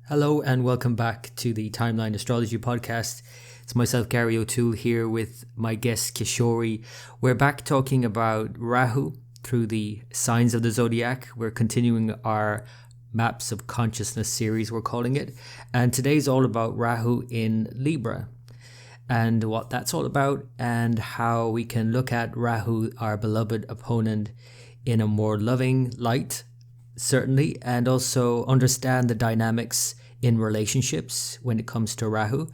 Hello and welcome back to the Timeline Astrology Podcast. It's myself, Gary O'Toole, here with my guest, Kishori. We're back talking about Rahu through the signs of the zodiac. We're continuing our Maps of Consciousness series, we're calling it. And today's all about Rahu in Libra and what that's all about and how we can look at Rahu, our beloved opponent, in a more loving light, certainly, and also understand the dynamics in relationships when it comes to Rahu.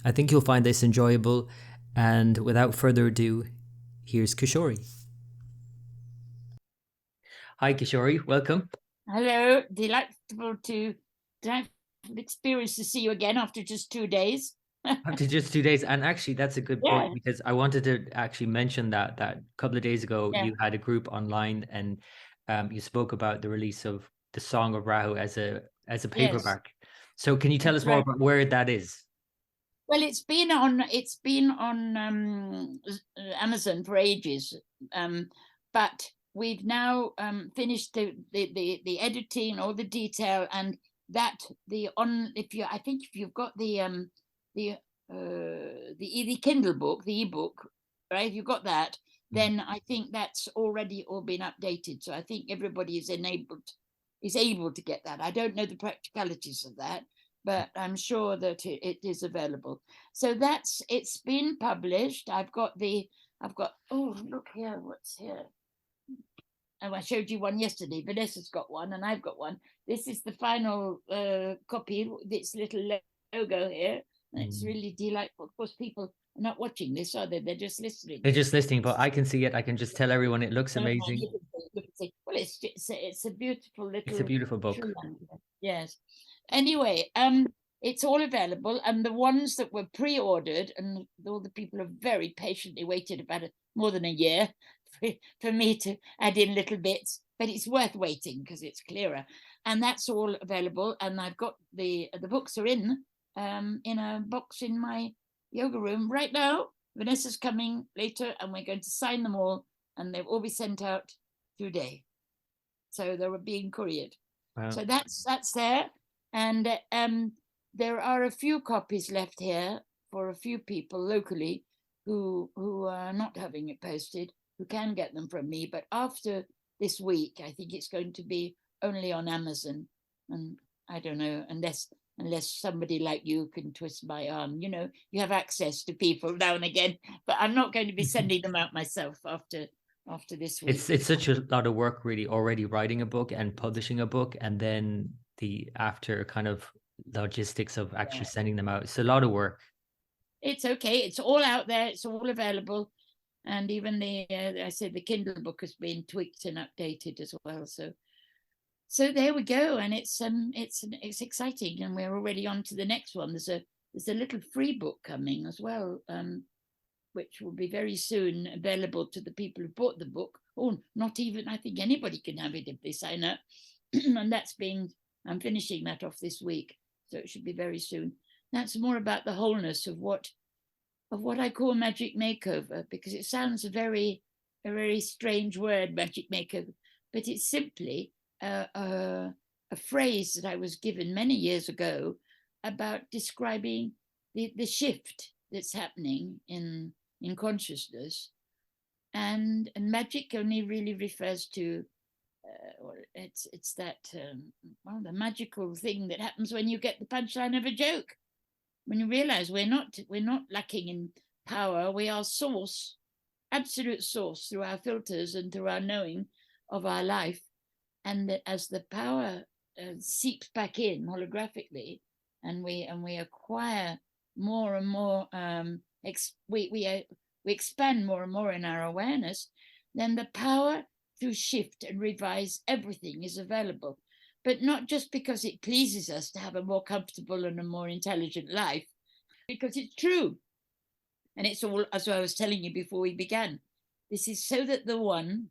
I think you'll find this enjoyable. And without further ado, here's Kishori. Hi, Kishori. Welcome. Hello. Delightful experience to see you again after just 2 days. After just 2 days. And actually, that's a good point because I wanted to actually mention that a couple of days ago, you had a group online and you spoke about the release of the Song of Rahu as a paperback. Yes. So can you tell us more about where that is? Well, it's been on Amazon for ages, but we've now finished the editing, all the detail, and that if you've got the Kindle book, the eBook, right? If you've got that, then I think that's already all been updated. So I think everybody is able to get that. I don't know the practicalities of that, but I'm sure that it is available. So it's been published. I've got, oh, look here, what's here? Oh, I showed you one yesterday. Vanessa's got one and I've got one. This is the final copy, this little logo here. And it's really delightful. Of course, people are not watching this, are they? They're just listening. They're just listening, but I can see it. I can just tell everyone it looks amazing. Well, it's a beautiful little... It's a beautiful book. Yes. Anyway, it's all available, and the ones that were pre-ordered, and all the people have very patiently waited about more than a year for me to add in little bits, but it's worth waiting because it's clearer. And that's all available, and I've got the books are in a box in my yoga room right now. Vanessa's coming later, and we're going to sign them all, and they'll all be sent out today. So they were being couriered. Wow. So that's there, and there are a few copies left here for a few people locally who are not having it posted, who can get them from me. But after this week, I think it's going to be only on Amazon, and I don't know, unless somebody like you can twist my arm. You have access to people now and again, but I'm not going to be sending them out myself after this week. It's such a lot of work, really, already writing a book and publishing a book, and then the after kind of logistics of actually sending them out. It's a lot of work. It's okay. It's all out there. It's all available. And even the Kindle book has been tweaked and updated as well. So there we go, and it's exciting, and we're already on to the next one. There's a little free book coming as well, which will be very soon available to the people who bought the book. Oh, not even, I think anybody can have it if they sign up. And I'm finishing that off this week, so it should be very soon. That's more about the wholeness of what I call magic makeover, because it sounds a very strange word, magic makeover, but it's simply a phrase that I was given many years ago about describing the shift that's happening in consciousness, and magic only really refers to it's that the magical thing that happens when you get the punchline of a joke, when you realize we're not lacking in power. We are source, absolute source, through our filters and through our knowing of our life. And that as the power seeps back in holographically, and we acquire more and more, we expand more and more in our awareness, then the power to shift and revise everything is available. But not just because it pleases us to have a more comfortable and a more intelligent life, because it's true. And it's all, as I was telling you before we began, this is so that the one,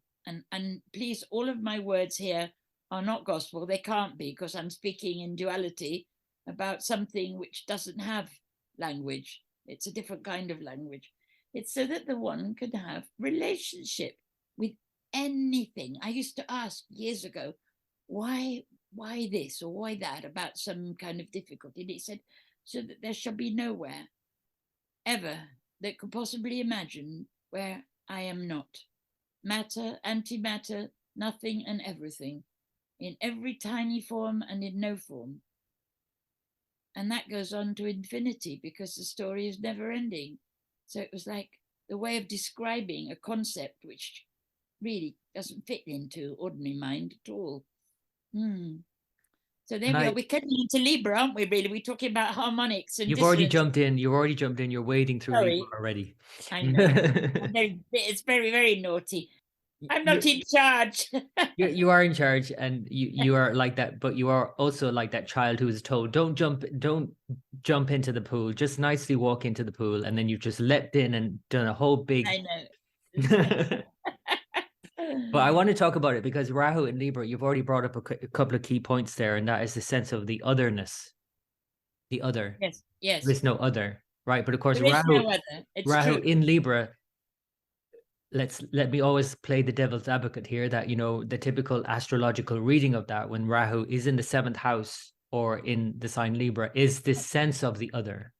and please, all of my words here are not gospel. They can't be, because I'm speaking in duality about something which doesn't have language. It's a different kind of language. It's so that the one could have relationship with anything. I used to ask years ago, why why this or why that about some kind of difficulty. And he said, so that there shall be nowhere ever that could possibly imagine where I am not. Matter, antimatter, nothing and everything, in every tiny form and in no form. And that goes on to infinity because the story is never ending. So it was like the way of describing a concept which really doesn't fit into ordinary mind at all. So there we are. We're cutting into Libra, aren't we, really? We're talking about harmonics and You've already dissonance. jumped in. You've already jumped in. You're wading through Sorry. Libra already. I know. It's very, very naughty. I'm not in charge. You are in charge, and you are like that, but you are also like that child who is told, don't jump into the pool, just nicely walk into the pool, and then you've just leapt in and done a whole big. I know. But I want to talk about it because Rahu and Libra, you've already brought up a couple of key points there, and that is the sense of the otherness, the other. Yes. There's no other, right? But of course, there is no other. It's Rahu true. in Libra. Let me always play the devil's advocate here, that the typical astrological reading of that, when Rahu is in the 7th house or in the sign Libra, is this sense of the other.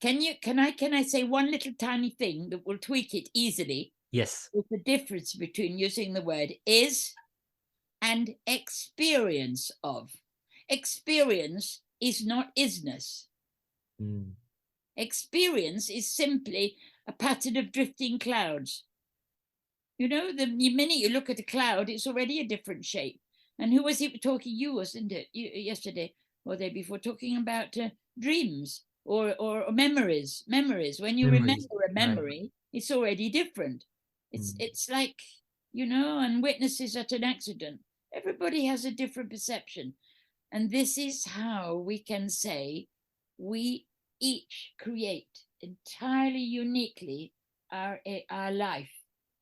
Can I say one little tiny thing that will tweak it easily? Yes. With the difference between using the word is and experience of. Experience is not isness. Experience is simply a pattern of drifting clouds. The minute you look at a cloud, it's already a different shape. And who was it talking? You, wasn't it? Yesterday or the day before, talking about dreams or memories. When you remember a memory, right, it's already different. It's like, and witnesses at an accident. Everybody has a different perception. And this is how we can say we each create entirely uniquely our life.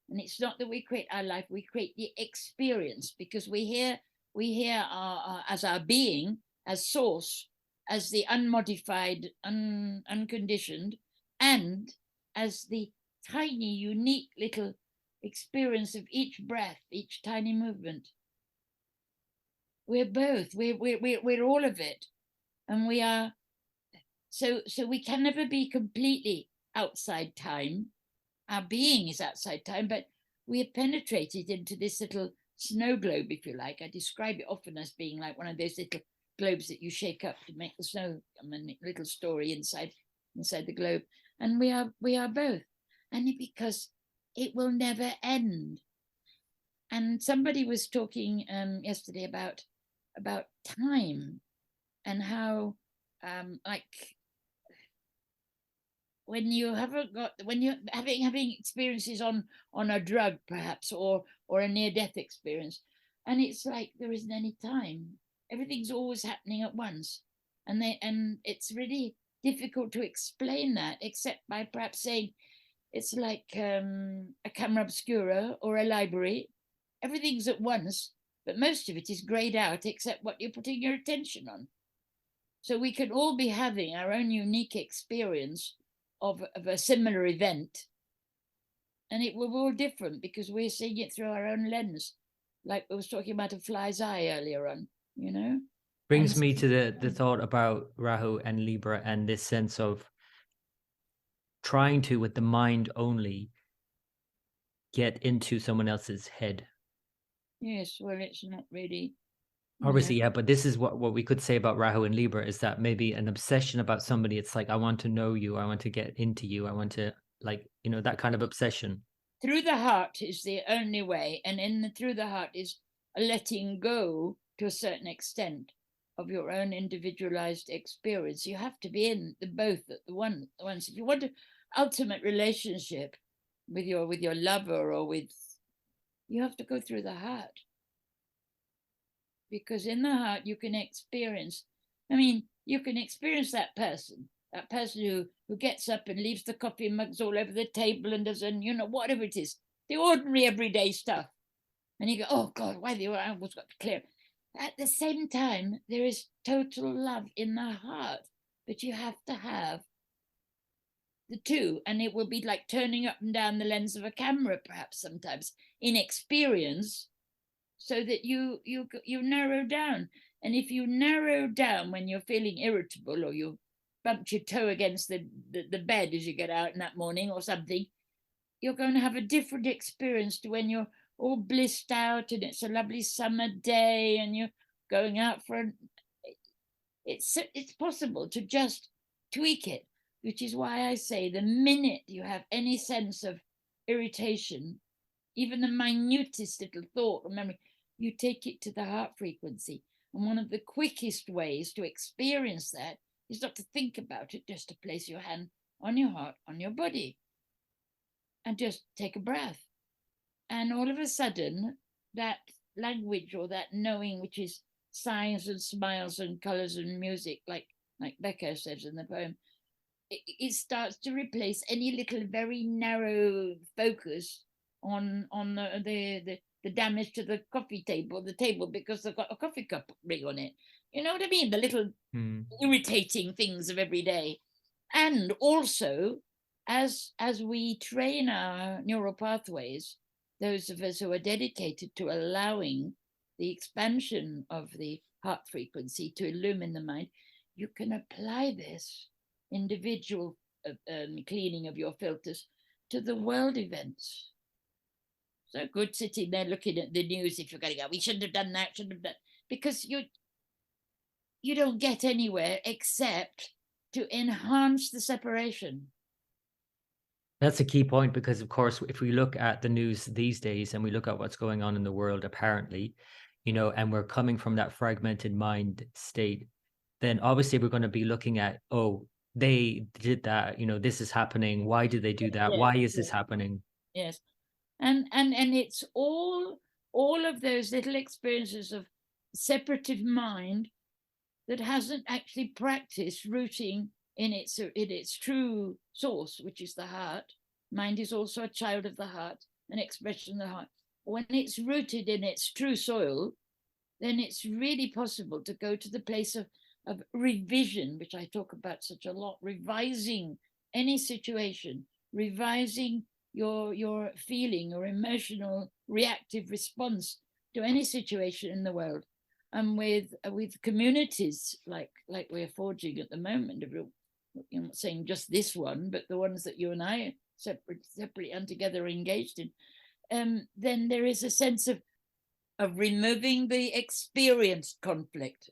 And it's not that we create our life, we create the experience, because we hear our as our being, as source, as the unmodified, unconditioned, and as the tiny, unique little experience of each breath, each tiny movement. We're both. We're all of it, and we are. So we can never be completely outside time. Our being is outside time, but we have penetrated into this little snow globe, if you like. I describe it often as being like one of those little globes that you shake up to make the snow. Little story inside the globe, and we are both, and because it will never end. And somebody was talking yesterday about time and how when you're having experiences on a drug perhaps or a near-death experience, and it's like there isn't any time, everything's always happening at once, and it's really difficult to explain that except by perhaps saying it's like a camera obscura or a library. Everything's at once, but most of it is grayed out except what you're putting your attention on. So we can all be having our own unique experience of a similar event, and it will be all different because we're seeing it through our own lens, like I was talking about a fly's eye earlier on, Brings me to the thought about Rahu and Libra and this sense of trying to, with the mind only, get into someone else's head. Yes, well, it's not really. Obviously, yeah, but this is what we could say about Rahu and Libra, is that maybe an obsession about somebody. It's like, I want to know you. I want to get into you. I want to, that kind of obsession. Through the heart is the only way. And through the heart is a letting go to a certain extent of your own individualized experience. You have to be in the both at the once. If you want an ultimate relationship with your lover you have to go through the heart. Because in the heart you can experience, you can experience that person who gets up and leaves the coffee mugs all over the table and does, whatever it is, the ordinary everyday stuff. And you go, oh God, why I always got to clear. At the same time, there is total love in the heart, but you have to have the two, and it will be like turning up and down the lens of a camera, perhaps sometimes in experience, so that you narrow down. And if you narrow down when you're feeling irritable, or you bumped your toe against the bed as you get out in that morning or something, you're going to have a different experience to when you're all blissed out and it's a lovely summer day and you're going out for it's possible to just tweak it, which is why I say the minute you have any sense of irritation, even the minutest little thought or memory, you take it to the heart frequency. And one of the quickest ways to experience that is not to think about it, just to place your hand on your heart, on your body, and just take a breath. And all of a sudden, that language or that knowing, which is signs and smiles and colors and music, like Becca says in the poem, it starts to replace any little very narrow focus on the damage to the coffee table, the table, because they've got a coffee cup ring on it. You know what I mean? The little irritating things of every day. And also, as we train our neural pathways, those of us who are dedicated to allowing the expansion of the heart frequency to illumine the mind, you can apply this individual cleaning of your filters to the world events. So good sitting there looking at the news if you're going to go, we shouldn't have done that, shouldn't have done, because you don't get anywhere except to enhance the separation. That's a key point, because of course, if we look at the news these days and we look at what's going on in the world, apparently, and we're coming from that fragmented mind state, then obviously we're going to be looking at, oh, they did that, this is happening. Why did they do that? Yes, Why is this happening? Yes. And it's all of those little experiences of separative mind that hasn't actually practiced rooting in its true source, which is the heart. Mind is also a child of the heart, an expression of the heart. When it's rooted in its true soil, then it's really possible to go to the place of revision, which I talk about such a lot, revising any situation, revising your feeling or emotional reactive response to any situation in the world. And with communities like we're forging at the moment, I'm not saying just this one, but the ones that you and I separately and together are engaged in, then there is a sense of removing the experienced conflict.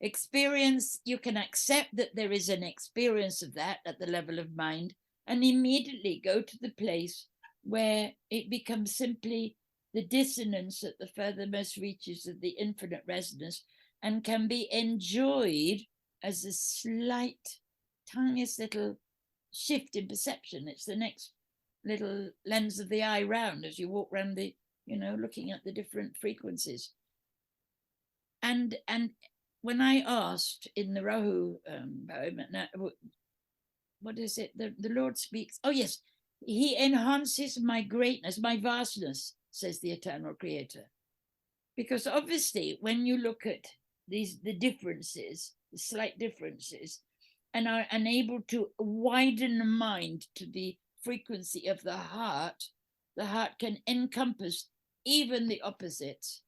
Experience, you can accept that there is an experience of that at the level of mind, and immediately go to the place where it becomes simply the dissonance at the furthermost reaches of the infinite resonance, and can be enjoyed as a slight, tiniest little shift in perception. It's the next little lens of the eye round as you walk around the, looking at the different frequencies. And when I asked in the Rahu poem, what is it? The Lord speaks. Oh, yes. He enhances my greatness, my vastness, says the eternal creator. Because obviously, when you look at the differences, the slight differences, and are unable to widen the mind to the frequency of the heart can encompass even the opposites,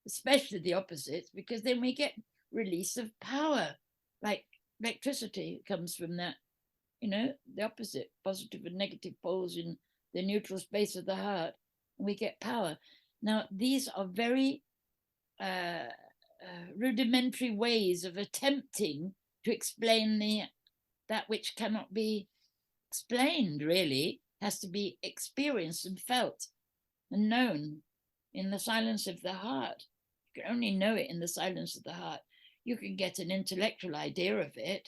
especially the opposites, because then we get release of power, like electricity comes from that, the opposite, positive and negative poles in the neutral space of the heart, and we get power. Now, these are very rudimentary ways of attempting to explain that which cannot be explained, really, has to be experienced and felt and known in the silence of the heart. You can only know it in the silence of the heart. You can get an intellectual idea of it,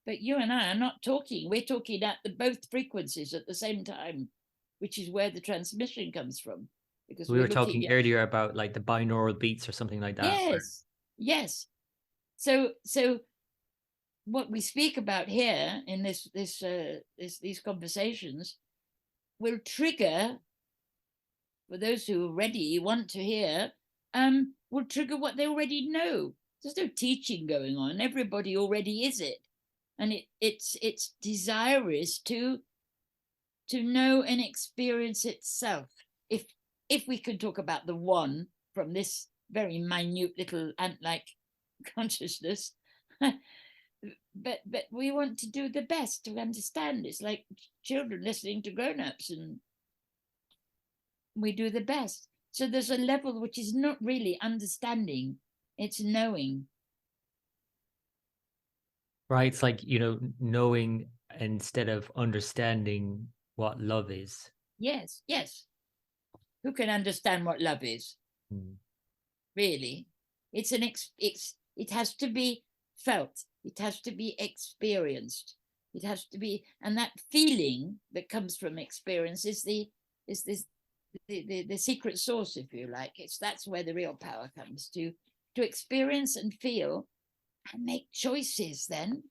but you and I are not talking. We're talking at both frequencies at the same time, which is where the transmission comes from. Because we were talking earlier about like the binaural beats or something like that. Yes. So what we speak about here in these conversations will trigger, for those who already want to hear, will trigger what they already know. There's no teaching going on. Everybody already is it. And its desire is to know and experience itself. If we can talk about the one from this very minute little ant-like consciousness. But we want to do the best to understand. It's like children listening to grown-ups, and we do the best. So there's a level which is not really understanding, it's knowing. Right. It's like, knowing instead of understanding what love is. Yes, yes. Who can understand what love is? Really? It's it has to be felt. It has to be experienced. It has to be, and that feeling that comes from experience is the secret sauce, if you like. That's where the real power comes to experience and feel and make choices. Then,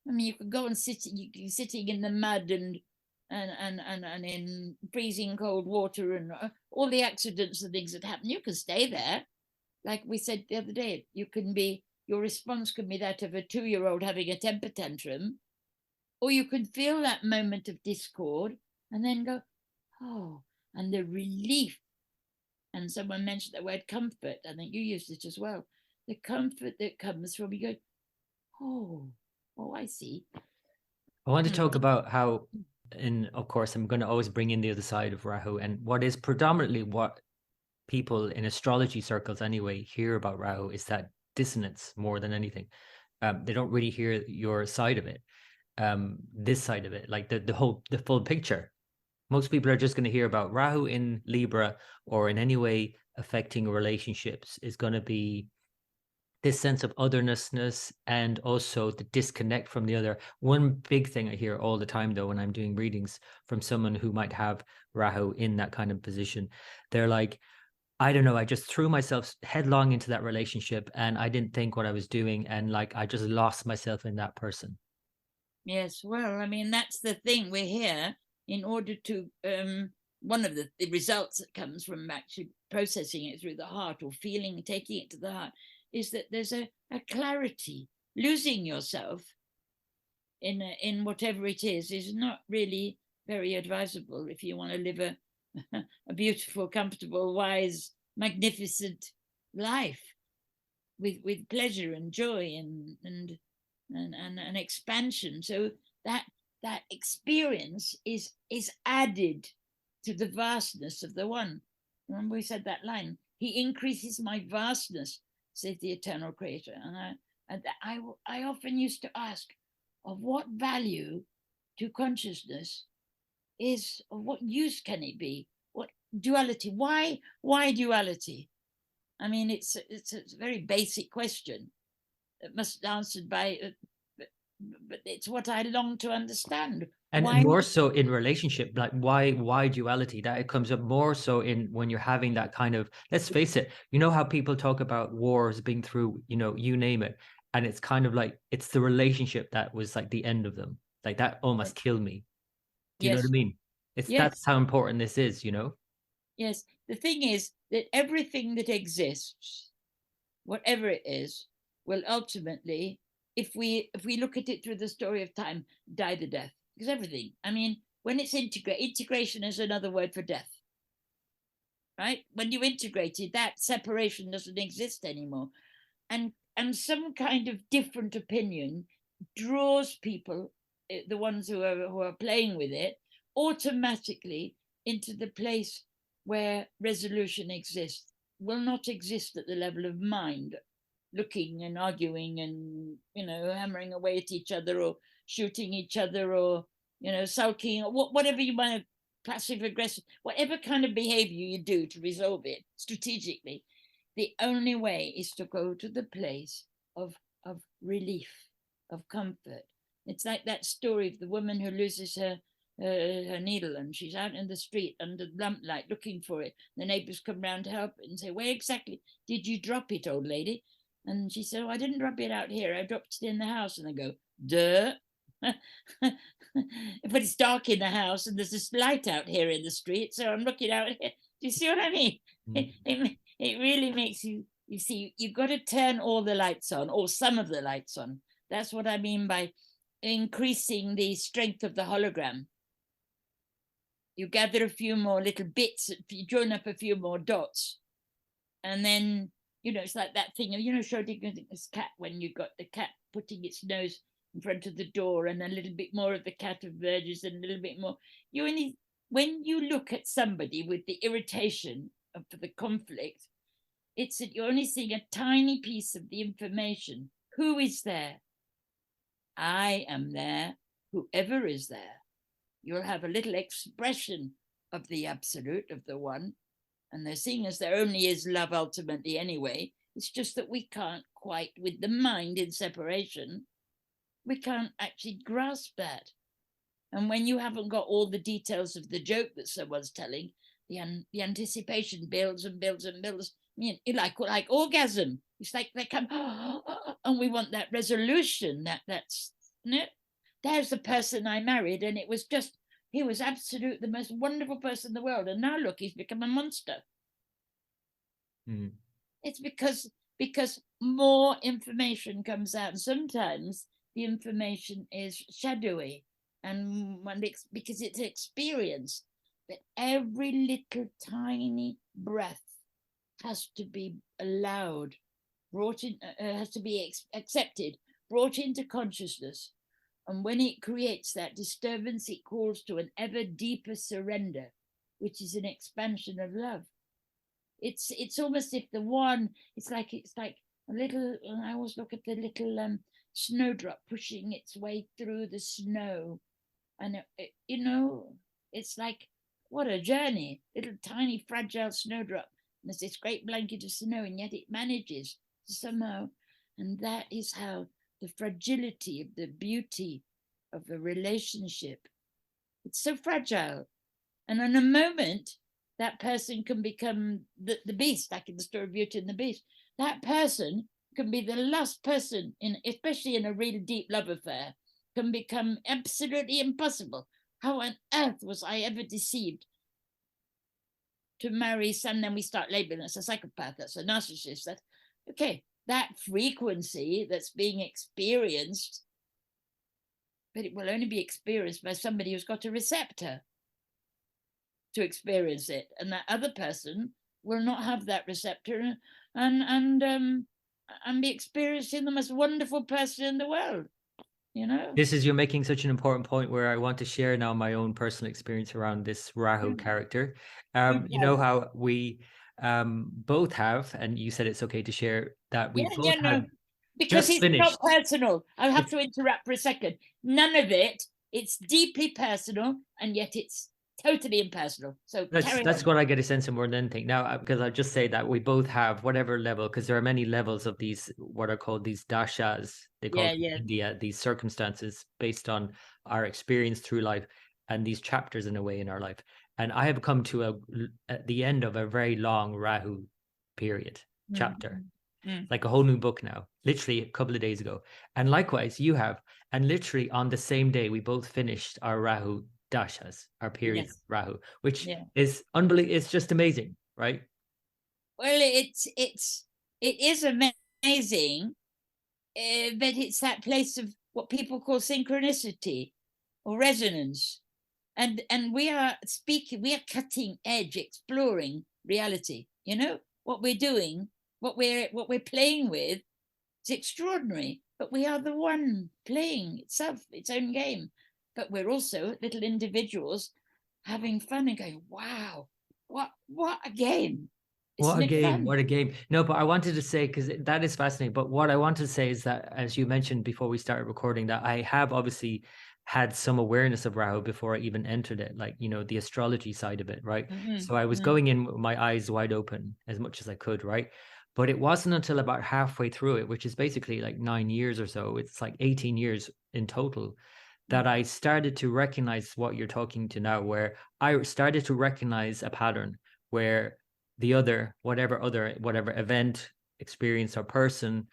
I mean, you could go and sitting in the mud and in freezing cold water and all the accidents and things that happen. You can stay there, like we said the other day. Your response can be that of a 2-year-old having a temper tantrum, or you can feel that moment of discord and then go, oh, and the relief. And someone mentioned the word comfort. I think you used it as well. The comfort that comes from you go, oh, I see. I want to talk about how, and of course, I'm going to always bring in the other side of Rahu, and what is predominantly what people in astrology circles anyway hear about Rahu is that dissonance more than anything. They don't really hear your side of it, this side of it, like the full picture. Most people are just going to hear about Rahu in Libra or in any way affecting relationships is going to be this sense of othernessness and also the disconnect from the other. One big thing I hear all the time, though, when I'm doing readings from someone who might have Rahu in that kind of position, they're like, I don't know, I just threw myself headlong into that relationship and I didn't think what I was doing. And like, I just lost myself in that person. Yes, well, I mean, that's the thing. We're here in order to, one of the results that comes from actually processing it through the heart or feeling, taking it to the heart, is that there's a clarity. Losing yourself in whatever it is not really very advisable if you want to live a beautiful, comfortable, wise, magnificent life with pleasure and joy and expansion. So that experience is added to the vastness of the one. Remember we said that line, he increases my vastness, says the eternal creator. And I often used to ask, of what value to consciousness is, of what use can it be? What duality? Why duality? I mean, it's a very basic question. It must be answered by, but it's what I long to understand. And Why more so in relationship, like why duality? That it comes up more so in when you're having that kind of, let's face it, you know how people talk about wars being through, you name it. And it's kind of like, it's the relationship that was like the end of them. Like that almost killed me. Do you know what I mean? That's how important this is, Yes. The thing is that everything that exists, whatever it is, will ultimately, if we look at it through the story of time, die the death. Because everything, I mean, when it's integration is another word for death. Right? When you integrate it, that separation doesn't exist anymore. And some kind of different opinion draws people, the ones who are playing with it, automatically into the place where resolution exists. Will not exist at the level of mind, looking and arguing and hammering away at each other or shooting each other or sulking or whatever you want to, passive aggressive, whatever kind of behavior you do to resolve it strategically. The only way is to go to the place of relief, of comfort. It's like that story of the woman who loses her needle and she's out in the street under the lamplight looking for it. The neighbors come round to help and say, where exactly did you drop it, old lady? And she said, oh, I didn't drop it out here. I dropped it in the house. And I go, duh. But it's dark in the house and there's this light out here in the street. So I'm looking out here. Do you see what I mean? It really makes you see, you've got to turn all the lights on or some of the lights on. That's what I mean by increasing the strength of the hologram. You gather a few more little bits, you join up a few more dots, and then it's like that thing of, Schrodinger's cat, when you got the cat putting its nose in front of the door and a little bit more of the cat emerges and a little bit more. When you look at somebody with the irritation of the conflict, it's that you're only seeing a tiny piece of the information. Who is there? I am there. Whoever is there. You'll have a little expression of the absolute, of the one. And they're seeing as there only is love ultimately anyway. It's just that we can't quite, with the mind in separation, we can't actually grasp that. And when you haven't got all the details of the joke that someone's telling, the anticipation builds and builds and builds. Like orgasm. It's like they come, and we want that resolution. That's there's the person I married, and he was absolute, the most wonderful person in the world, and now look, he's become a monster. It's because more information comes out, and sometimes the information is shadowy, and because it's experience. But every little tiny breath has to be allowed, brought in, has to be accepted, brought into consciousness. And when it creates that disturbance, it calls to an ever deeper surrender, which is an expansion of love. It's almost if the one, it's like a little, I always look at the little snowdrop pushing its way through the snow. And, it's like, what a journey, little tiny fragile snowdrop. And there's this great blanket of snow, and yet it manages to somehow. And that is how the fragility of the beauty of a relationship. It's so fragile. And in a moment, that person can become the beast, like in the story of Beauty and the Beast. That person can be the last person, especially in a real deep love affair, can become absolutely impossible. How on earth was I ever deceived to marry some? Then we start labeling us a psychopath, that's a narcissist. That's okay. That frequency that's being experienced, but it will only be experienced by somebody who's got a receptor to experience it, and that other person will not have that receptor and be experiencing the most wonderful person in the world. You're making such an important point where I want to share now my own personal experience around this Rahu character. You know how we both have, and you said it's okay to share that we both had because just it's finished. not personal. I'll have to interrupt for a second. None of it. It's deeply personal, and yet it's totally impersonal. So that's what I get a sense of more than anything now, because I'll just say that we both have whatever level, because there are many levels of these, what are called these dashas, they call in India, these circumstances based on our experience through life, and these chapters in a way in our life. And I have come to at the end of a very long Rahu period chapter, like a whole new book now, literally a couple of days ago. And likewise you have, and literally on the same day we both finished our Rahu dashas, our period of Rahu, which is unbelievable. It's just amazing, right? Well, it is amazing, but it's that place of what people call synchronicity or resonance, and we are cutting edge, exploring reality. What we're doing, what we're playing with, is extraordinary. But we are the one playing itself, its own game. But we're also little individuals having fun and going, wow, what a game. What a game, what a game. No, but I wanted to say, because that is fascinating, but what I wanted to say is that, as you mentioned before we started recording, that I have obviously had some awareness of Rahu before I even entered it, like, the astrology side of it, right? So I was going in with my eyes wide open as much as I could, right? But it wasn't until about halfway through it, which is basically like 9 years or so, it's like 18 years in total, that I started to recognize what you're talking to now, where I started to recognize a pattern where the other, whatever event, experience, or person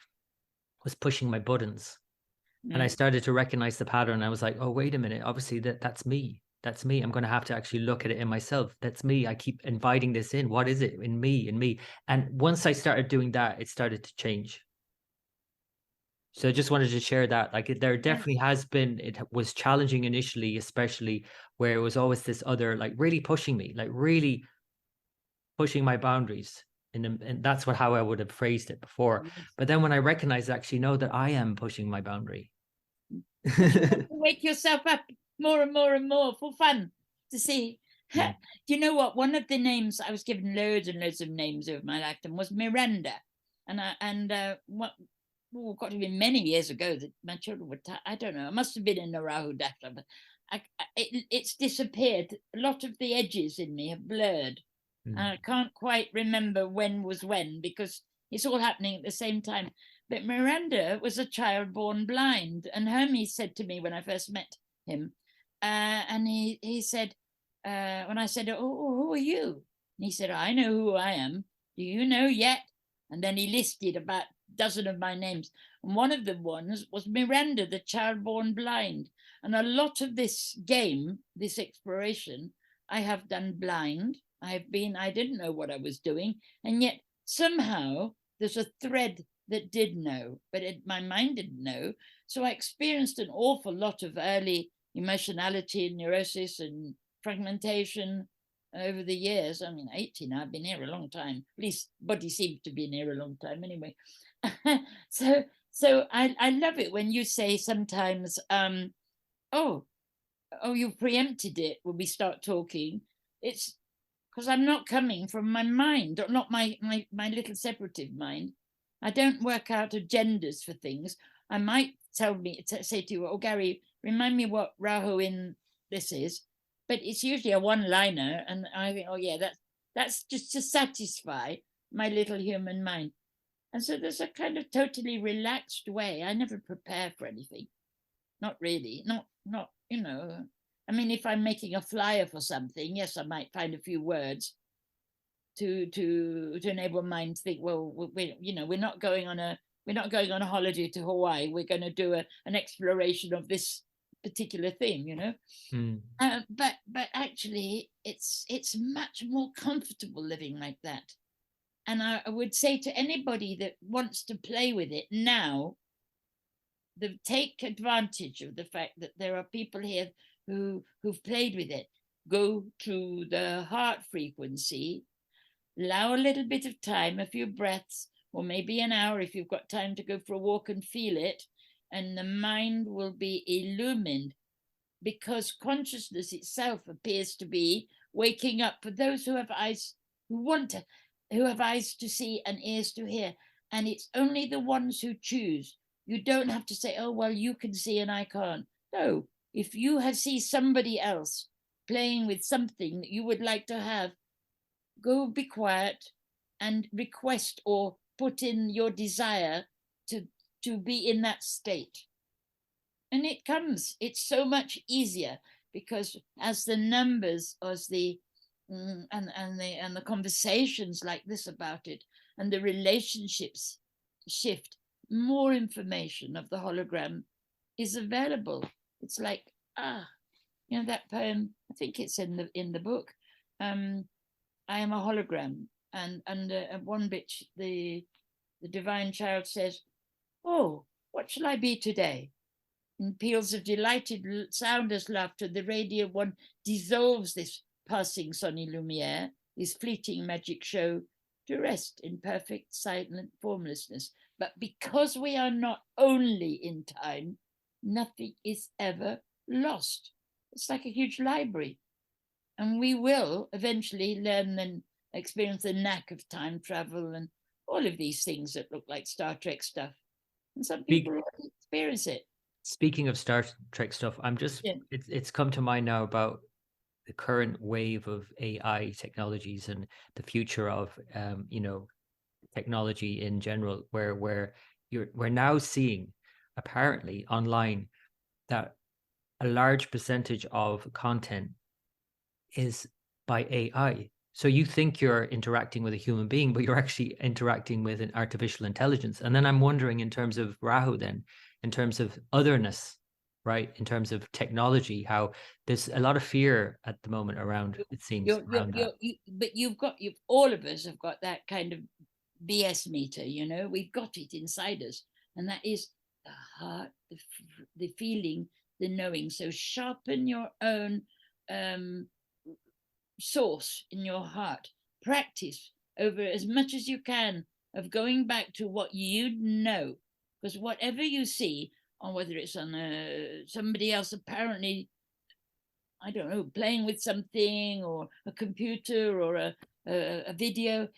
was pushing my buttons. And I started to recognize the pattern. I was like, oh, wait a minute. Obviously that's me. That's me. I'm going to have to actually look at it in myself. That's me. I keep inviting this in. What is it in me? And once I started doing that, it started to change. So I just wanted to share that. Like, there definitely has been, it was challenging initially, especially where it was always this other, like really pushing me, like really pushing my boundaries and that's how I would have phrased it before. Yes. But then when I recognize, actually, no, that I am pushing my boundary. Wake yourself up more and more and more for fun to see. Do you know what? One of the names I was given loads and loads of names over my lifetime was Miranda, what got to be many years ago that my children were. I don't know. It must have been in the Rahu Dasha, but it's disappeared. A lot of the edges in me have blurred. I can't quite remember when was when because it's all happening at the same time. But Miranda was a child born blind, and Hermes said to me when I first met him, and he said, when I said, "Oh, who are you?" And he said, "I know who I am. Do you know yet?" And then he listed about a dozen of my names, and one of the ones was Miranda, the child born blind. And a lot of this game, this exploration, I have done blind. I didn't know what I was doing, and yet somehow there's a thread that did know, but my mind didn't know. So I experienced an awful lot of early emotionality, neurosis, and fragmentation over the years. I mean, 18, I've been here a long time. At least body seems to be here a long time anyway. So I love it when you say sometimes, oh, you preempted it when we start talking. It's because I'm not coming from my mind, or not my little separative mind. I don't work out agendas for things. I might say to you, "Oh, Gary, remind me what Rahu in this is," but it's usually a one-liner, and I think, "Oh yeah, that's just to satisfy my little human mind." And so there's a kind of totally relaxed way. I never prepare for anything. Not really. Not you know. I mean, if I'm making a flyer for something, yes, I might find a few words to enable mind to think, well, we're not going on a holiday to Hawaii. We're going to do an exploration of this particular theme, but actually it's much more comfortable living like that. And I would say to anybody that wants to play with it now, take advantage of the fact that there are people here who've played with it. Go to the heart frequency, allow a little bit of time, a few breaths, or maybe an hour if you've got time to go for a walk and feel it, and the mind will be illumined, because consciousness itself appears to be waking up for those who have eyes, who have eyes to see and ears to hear. And it's only the ones who choose. You don't have to say, "Oh, well, you can see and I can't." No, if you see somebody else playing with something that you would like to have, go be quiet and request or put in your desire to be in that state. And it comes. It's so much easier, because as the numbers, as the and the conversations like this about it, and the relationships shift, more information of the hologram is available. It's like, that poem, I think it's in the book, I am a hologram, and at one bit the divine child says, "Oh, what shall I be today?" In peals of delighted soundless laughter, the radiant one dissolves this passing sunny lumiere, this fleeting magic show, to rest in perfect silent formlessness. But because we are not only in time, nothing is ever lost. It's like a huge library. And we will eventually learn and experience the knack of time travel and all of these things that look like Star Trek stuff. And some people experience it. Speaking of Star Trek stuff, it's come to mind now about the current wave of AI technologies and the future of technology in general, where we're now seeing apparently online that a large percentage of content is by AI. So you think you're interacting with a human being, but you're actually interacting with an artificial intelligence. And then I'm wondering, in terms of Rahu, then, in terms of otherness, right? In terms of technology, how there's a lot of fear at the moment around, it seems. But all of us have got that kind of BS meter, we've got it inside us. And that is the heart, the feeling, the knowing. So sharpen your own source in your heart. Practice over as much as you can of going back to what you know, because whatever you see, on whether it's on somebody else apparently, I don't know, playing with something or a computer or a video,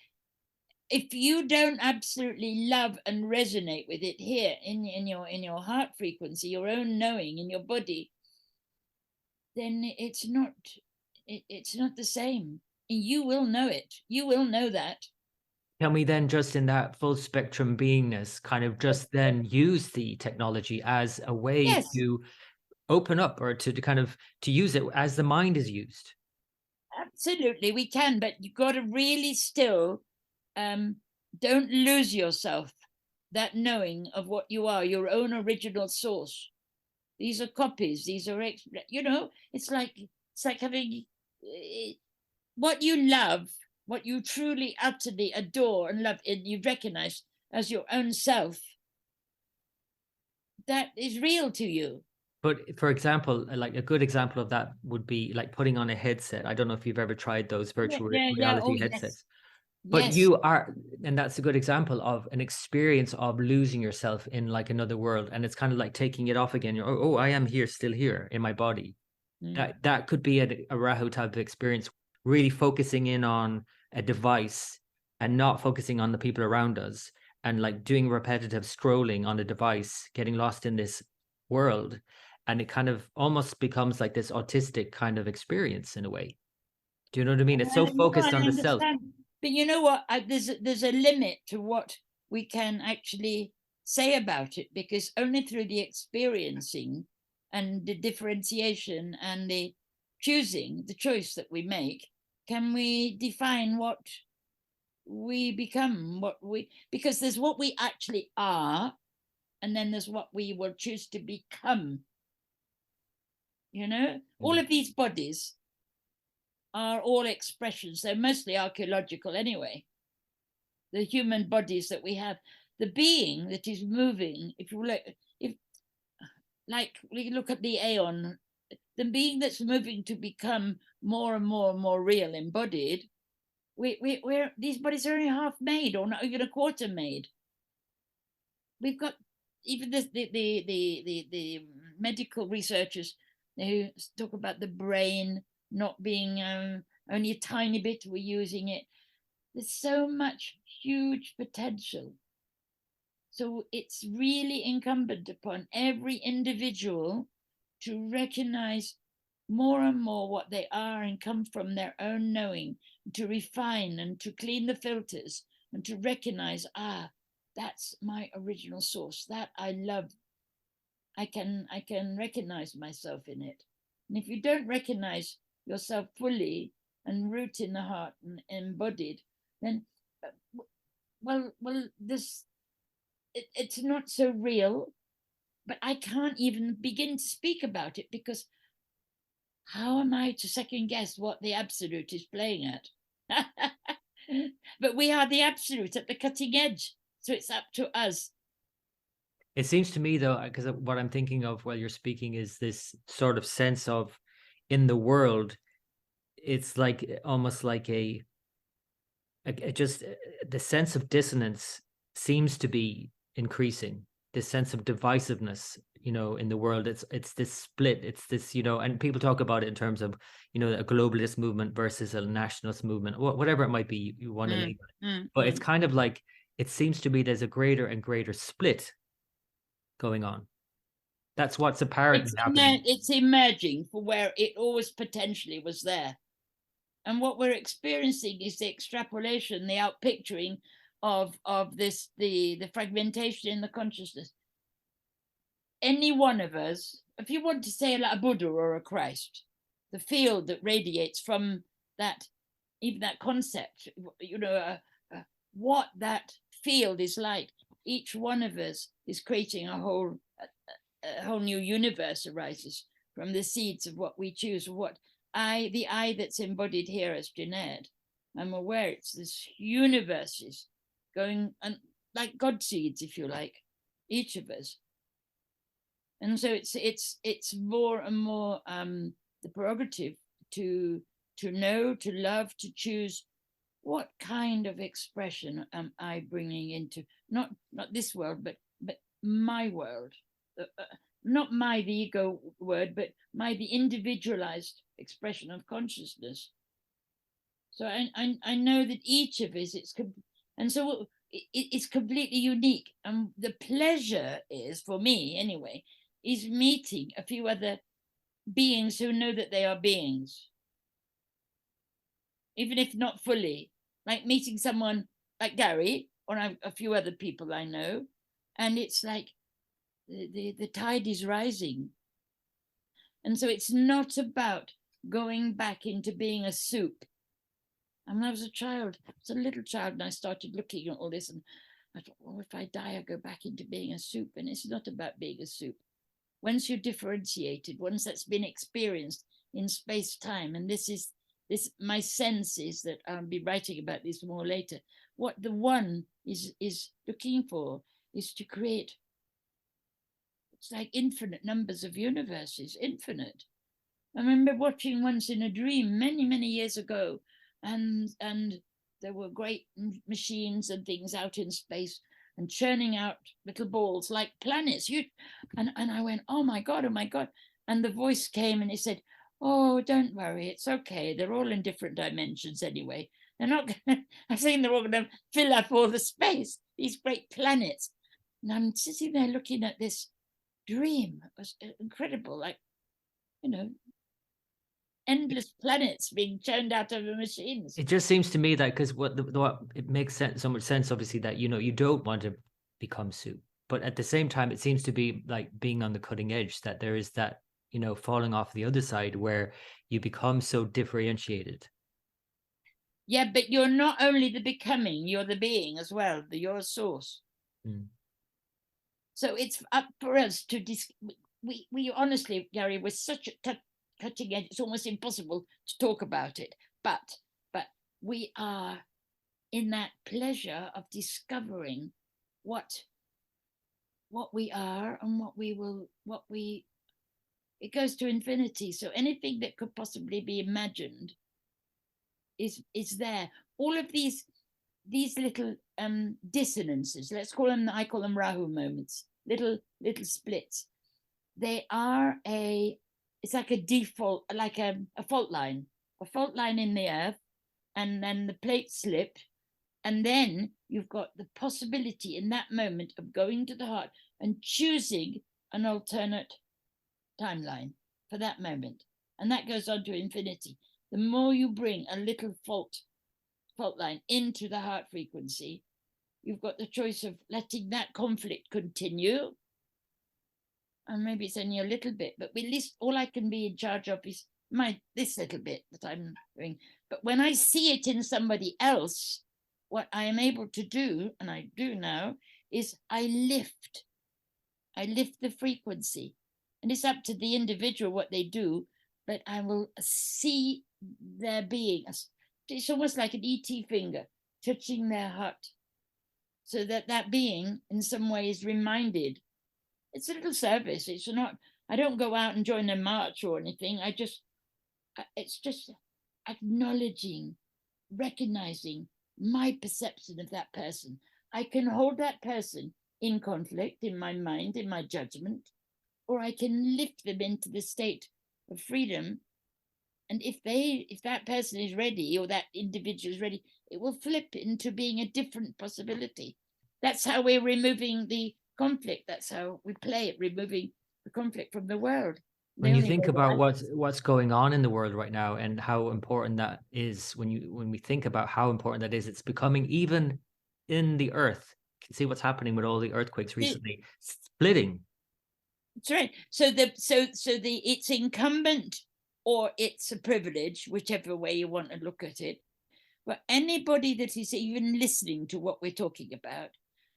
if you don't absolutely love and resonate with it here in your heart frequency, your own knowing in your body, then it's not the same. You will know it. You will know that. Can we then just in that full spectrum beingness kind of just then use the technology as a way Yes, to open up, or to kind of to use it as the mind is used? absolutely we can, but you've got to really still don't lose yourself, that knowing of what you are, your own original source. These are copies, these are it's like having what you love, what you truly utterly adore and love, and you recognize as your own self, that is real to you. But for example, like a good example of that would be like putting on a headset. I don't know if you've ever tried those virtual Yeah. Oh reality yes, headsets, but yes. you are, and that's a good example of an experience of losing yourself in like another world. And it's kind of like taking it off again. You're, oh, I am here, still here in my body. That could be a Rahu type of experience, really focusing in on a device and not focusing on the people around us, and like doing repetitive scrolling on a device, getting lost in this world. And it kind of almost becomes like this autistic kind of experience in a way. Do you know what I mean? It's so I focused on the self. understand, but you know what? There's a limit to what we can actually say about it, because only through the experiencing and the differentiation and the choosing, the choice that we make, can we define what we become, because there's what we actually are, and then there's what we will choose to become. All of these bodies are all expressions. They're mostly archaeological anyway. The human bodies that we have, the being that is moving, if you look at the aeon, the being that's moving to become more and more and more real, embodied, we're these bodies are only half made, or not even a quarter made. We've got even the medical researchers who talk about the brain not being only a tiny bit, we're using it. There's so much huge potential. So it's really incumbent upon every individual to recognize more and more what they are and come from their own knowing, to refine and to clean the filters and to recognize, that's my original source, that I love. I can recognize myself in it. And if you don't recognize yourself fully and root in the heart and embodied, then it's not so real. But I can't even begin to speak about it, because how am I to second guess what the absolute is playing at? But we are the absolute at the cutting edge, so it's up to us. It seems to me though, because what I'm thinking of while you're speaking is this sort of sense of in the world, it's like almost like just the sense of dissonance seems to be increasing. This sense of divisiveness, in the world, it's this split. It's this, and people talk about it in terms of, a globalist movement versus a nationalist movement, whatever it might be you want to label it. But it's kind of like it seems to be there's a greater and greater split going on. That's what's apparently happening. It's emerging for where it always potentially was there. And what we're experiencing is the extrapolation, the outpicturing of this, the fragmentation in the consciousness. Any one of us, if you want to say like a Buddha or a Christ, the field that radiates from that, even that concept, what that field is like, each one of us is creating a whole new universe arises from the seeds of what we choose. The I that's embodied here as Jeanette, I'm aware it's this universe is going, and like God seeds, if you like, each of us. And so it's more and more the prerogative to know, to love, to choose what kind of expression am I bringing into not this world, but my world, not my the ego word, but my the individualized expression of consciousness. So I know that each of us it's completely unique, and the pleasure is, for me anyway, is meeting a few other beings who know that they are beings, even if not fully, like meeting someone like Gary or a few other people I know, and it's like the tide is rising. And so it's not about going back into being a soup. I mean, I was a little child, and I started looking at all this, and I thought, well, if I die, I go back into being a soup. And it's not about being a soup. Once you're differentiated, once that's been experienced in space-time, and this, my sense is that I'll be writing about this more later, what the one is looking for is to create, it's like infinite numbers of universes, infinite. I remember watching once in a dream many, many years ago, and there were great machines and things out in space and churning out little balls like planets. And I went, oh my God. And the voice came and it said, oh, don't worry, it's okay. They're all in different dimensions anyway. They're not gonna, I think they're all gonna fill up all the space, these great planets. And I'm sitting there looking at this dream. It was incredible, like, endless planets being churned out of the machines. It just seems to me that because what it makes sense, so much sense, obviously, that you don't want to become soup, but at the same time, it seems to be like being on the cutting edge. That there is that falling off the other side where you become so differentiated. Yeah, but you're not only the becoming, you're the being as well. You're a source. Mm. So it's up for us to we honestly, Gary, we're such a cutting edge. It's almost impossible to talk about it. But we are in that pleasure of discovering what we are and it goes to infinity. So anything that could possibly be imagined is there. All of these little dissonances, let's call them, I call them Rahu moments, little splits. They are it's like a default, like a fault line in the earth, and then the plate slipped, and then you've got the possibility in that moment of going to the heart and choosing an alternate timeline for that moment, and that goes on to infinity. The more you bring a little fault line into the heart frequency, you've got the choice of letting that conflict continue, and maybe it's only a little bit, but at least all I can be in charge of is this little bit that I'm doing. But when I see it in somebody else, what I am able to do, and I do now, is I lift the frequency. And it's up to the individual what they do, but I will see their being. It's almost like an ET finger touching their heart, so that being in some way is reminded. It's a little service. It's not, I don't go out and join a march or anything. It's just acknowledging, recognizing my perception of that person. I can hold that person in conflict in my mind, in my judgment, or I can lift them into the state of freedom. And if that person is ready, or that individual is ready, it will flip into being a different possibility. That's how we're removing the conflict. That's how we play it, removing the conflict from the world. When you think about what's going on in the world right now and how important that is, when we think about how important that is, it's becoming, even in the earth. You can see what's happening with all the earthquakes recently, splitting. That's right. So it's incumbent, or it's a privilege, whichever way you want to look at it, for anybody that is even listening to what we're talking about,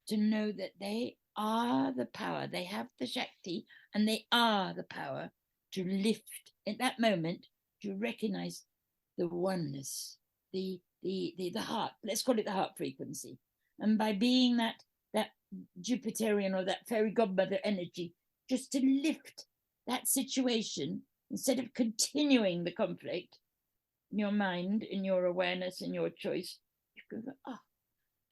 to know that they are the power, they have the Shakti, and they are the power to lift at that moment, to recognize the oneness, the heart, let's call it the heart frequency. And by being that Jupiterian or that fairy godmother energy, just to lift that situation, instead of continuing the conflict in your mind, in your awareness, in your choice, go, oh,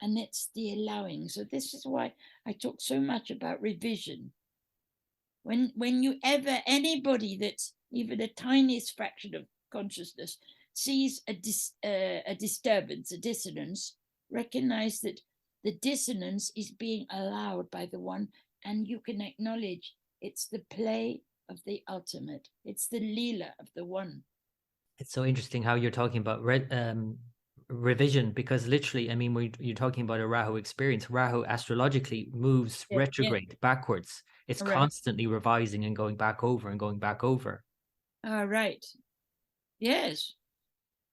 and it's the allowing. So this is why I talk so much about revision. When you ever, anybody that's even the tiniest fraction of consciousness sees a disturbance, a dissonance, recognize that the dissonance is being allowed by the one, and you can acknowledge it's the play of the ultimate. It's the Leela of the one. It's so interesting how you're talking about revision, because literally, I mean, you're talking about a Rahu experience. Rahu astrologically moves retrograde backwards. It's constantly revising and going back over and going back over. Right. Yes.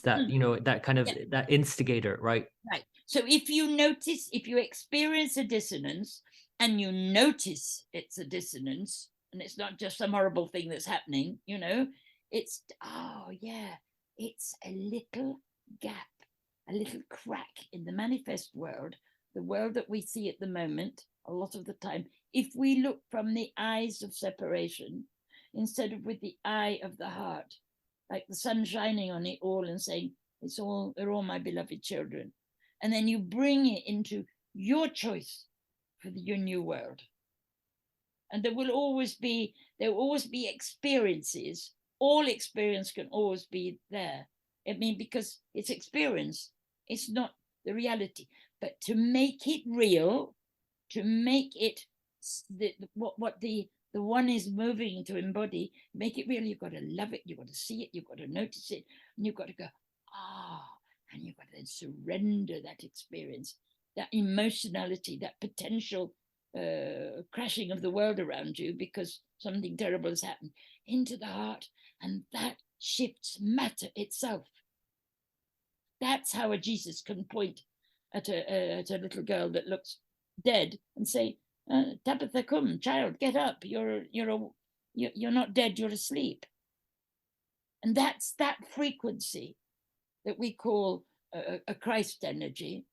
That, you know, that kind of that instigator, right? Right. So if you notice, if you experience a dissonance and you notice it's a dissonance, and it's not just some horrible thing that's happening, you know, it's, oh yeah, it's a little gap, a little crack in the manifest world, the world that we see at the moment, a lot of the time. If we look from the eyes of separation, instead of with the eye of the heart, like the sun shining on it all and saying, they're all my beloved children. And then you bring it into your choice for your new world. And there will always be experiences. All experience can always be there. I mean, because it's experience, it's not the reality. But to make it real, to make it what the one is moving to embody, make it real, you've got to love it, you've got to see it, you've got to notice it, and you've got to go, and you've got to surrender that experience, that emotionality, that potential crashing of the world around you because something terrible has happened, into the heart, and that shifts matter itself. That's how a Jesus can point at a little girl that looks dead and say, Tabitha, come, child, get up. You're not dead. You're asleep. And that's that frequency that we call a Christ energy,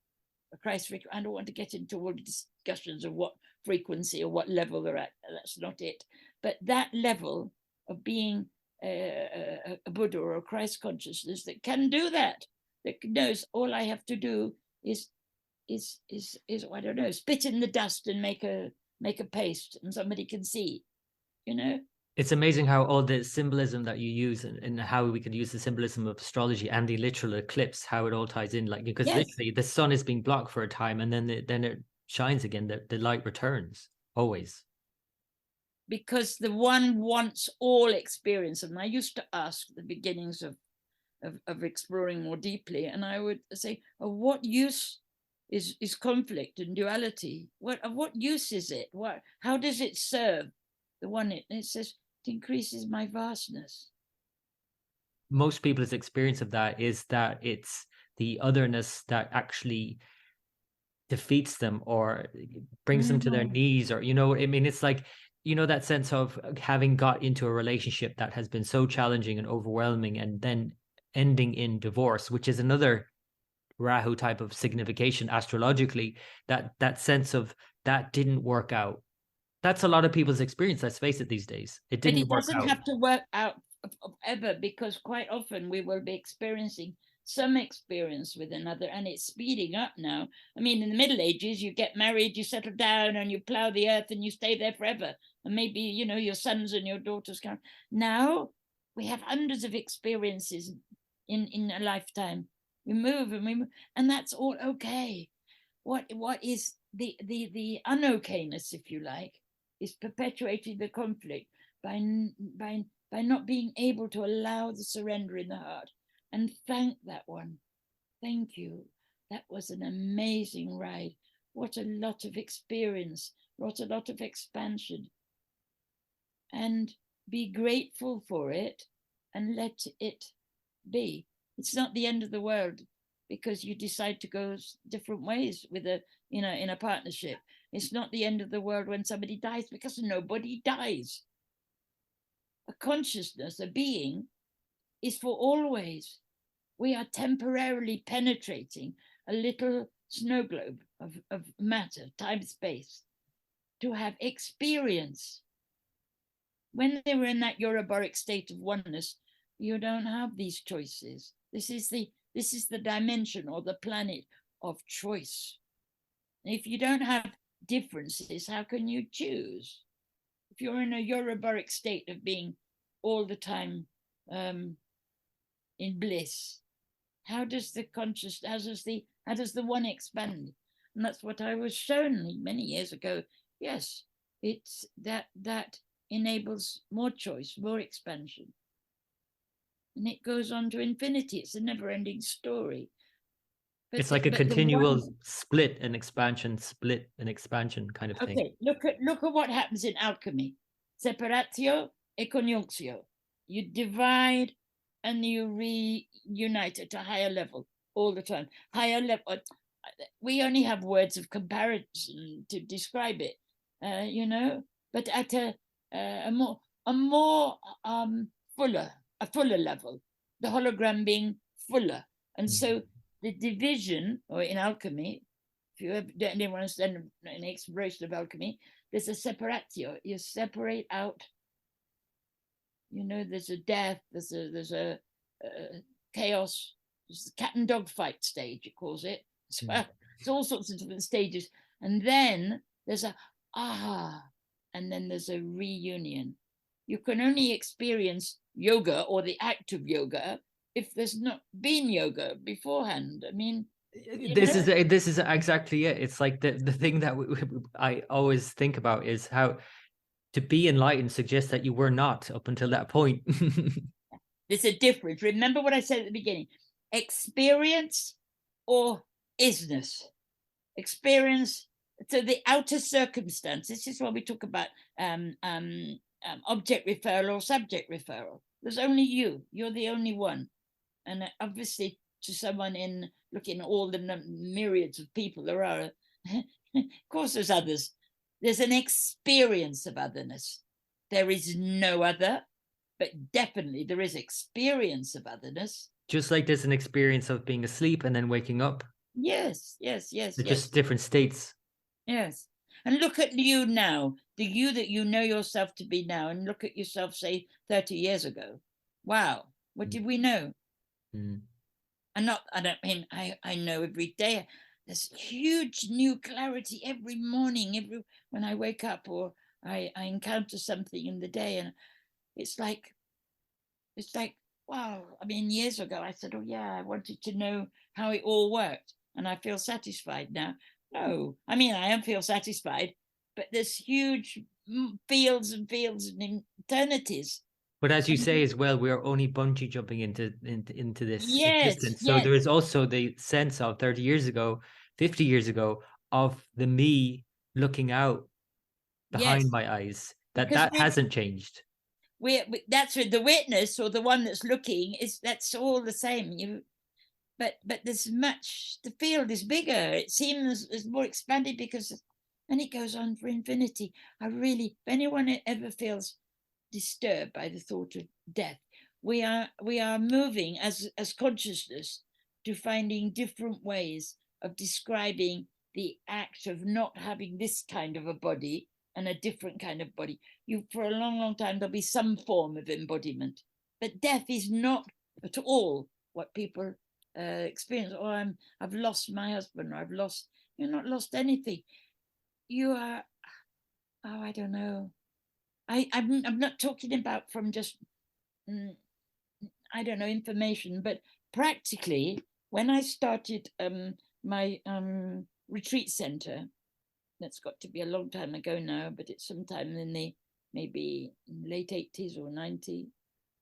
a Christ frequency. I don't want to get into all the discussions of what frequency or what level they're at. That's not it. But that level of being a Buddha or a Christ consciousness that can do that knows all I have to do is I don't know, spit in the dust and make a paste and somebody can see, you know. It's amazing how all the symbolism that you use and how we could use the symbolism of astrology and the literal eclipse, how it all ties in, like, because literally the sun is being blocked for a time and then it shines again, the light returns always. Because the one wants all experience. And I used to ask the beginnings of exploring more deeply, and I would say, of what use is conflict and duality? Of what use is it? How does it serve the one? It says it increases my vastness. Most people's experience of that is that it's the otherness that actually defeats them or brings them to their knees, or, you know, I mean, it's like, you know, that sense of having got into a relationship that has been so challenging and overwhelming and then ending in divorce, which is another Rahu type of signification astrologically, that sense of that didn't work out. That's a lot of people's experience, let's face it, these days. It didn't work out. But it doesn't have to work out ever, because quite often we will be experiencing some experience with another, and it's speeding up now. I mean, in the Middle Ages, you get married, you settle down, and you plow the earth, and you stay there forever. And maybe, you know, your sons and your daughters come. Now we have hundreds of experiences in a lifetime. We move, and that's all okay. What is the unokayness, if you like, is perpetuating the conflict by not being able to allow the surrender in the heart and thank that one. Thank you. That was an amazing ride. What a lot of experience, what a lot of expansion. And be grateful for it and let it be. It's not the end of the world because you decide to go different ways with in a partnership. It's not the end of the world when somebody dies, because nobody dies. A consciousness, a being, is for always. We are temporarily penetrating a little snow globe of matter, time, space, to have experience. When they were in that Euroboric state of oneness, you don't have these choices. This is the dimension or the planet of choice. If you don't have differences, how can you choose? If you're in a eurobaric state of being all the time in bliss, how does the one expand? And that's what I was shown many years ago. Yes, it's that enables more choice, more expansion. And it goes on to infinity. It's a never-ending story. But it's like a continual split and expansion kind of thing. Okay, look at what happens in alchemy. Separatio e conjunctio. You divide and you reunite at a higher level all the time. Higher level. We only have words of comparison to describe it, but at a more fuller level. The hologram being fuller, and so the division, or in alchemy, if you anyone understand an exploration of alchemy, there's a separatio. You separate out. There's a death. There's a chaos. There's the cat and dog fight stage. It calls it. So it's all sorts of different stages, and then there's a and then there's a reunion. You can only experience yoga or the act of yoga if there's not been yoga beforehand. I mean, this is exactly it. It's like the thing that I always think about is how to be enlightened suggests that you were not up until that point. There's a difference. Remember what I said at the beginning: experience or isness. Experience. So the outer circumstance. This is what we talk about object referral or subject referral. There's only you. You're the only one. And obviously, to someone in looking at all the myriads of people there are, of course, there's others. There's an experience of otherness. There is no other, but definitely there is experience of otherness. Just like there's an experience of being asleep and then waking up. Yes. They're just different states. Yes. And look at you now, the you that you know yourself to be now, and look at yourself, say, 30 years ago. Wow. What did we know? I know every day. There's huge new clarity every morning, when I wake up or I encounter something in the day, and it's like, wow. I mean, years ago I said, oh yeah, I wanted to know how it all worked, and I feel satisfied now. No, I mean, I don't feel satisfied, but there's huge fields and eternities. But as you say as well, we are only bungee jumping into this existence. So Yes. there is also the sense of 30 years ago, 50 years ago, of the me looking out behind my eyes. That hasn't changed. That's the witness, or the one that's looking, that's all the same. But there's much. The field is bigger. It seems is more expanded and it goes on for infinity. If anyone ever feels disturbed by the thought of death, we are moving as consciousness to finding different ways of describing the act of not having this kind of a body and a different kind of body. For a long time there'll be some form of embodiment, but death is not at all what people experience. I've lost my husband, or you're not lost anything. You are, I don't know. I'm not talking about from just, I don't know, information, but practically, when I started my retreat center, that's got to be a long time ago now, but it's sometime in the maybe late 80s or 90s,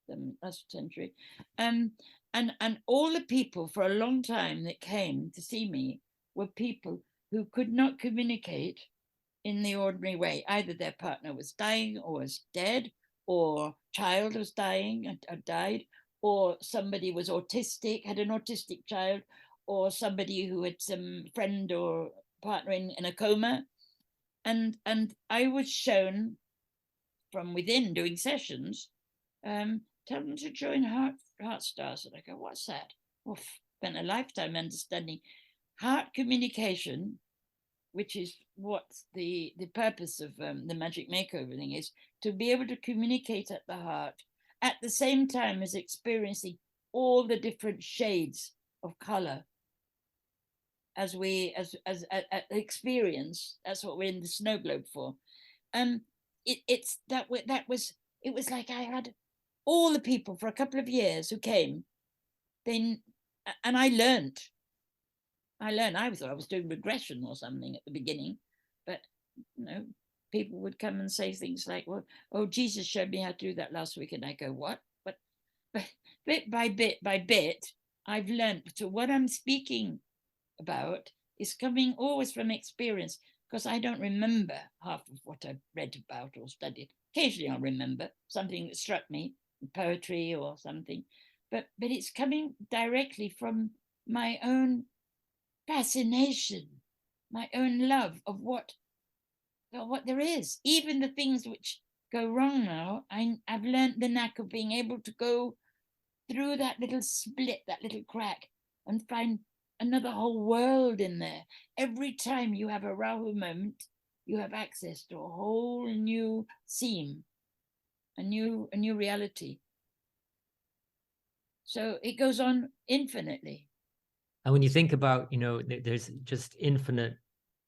the last century. And all the people for a long time that came to see me were people who could not communicate in the ordinary way. Either their partner was dying or was dead, or child was dying or died, or somebody was autistic, had an autistic child, or somebody who had some friend or partner in a coma. And I was shown from within, doing sessions, tell them to join Heart Stars. And I go, what's that? Well, spent a lifetime understanding heart communication, which is what the purpose of the magic makeover thing is, to be able to communicate at the heart at the same time as experiencing all the different shades of color. as experience. That's what we're in the snow globe for. It was like I had all the people for a couple of years who came, and I learned. I thought I was doing regression or something at the beginning, but people would come and say things like, "Well, oh, Jesus showed me how to do that last week," and I go, "What?" But bit by bit, I've learned. So what I'm speaking about is coming always from experience, because I don't remember half of what I've read about or studied. Occasionally I'll remember something that struck me, poetry or something, but it's coming directly from my own fascination, my own love of what there is. Even the things which go wrong now, I've learned the knack of being able to go through that little split, that little crack, and find another whole world in there. Every time you have a Rahu moment, you have access to a whole new scene, a new reality. So it goes on infinitely. And when you think about, there's just infinite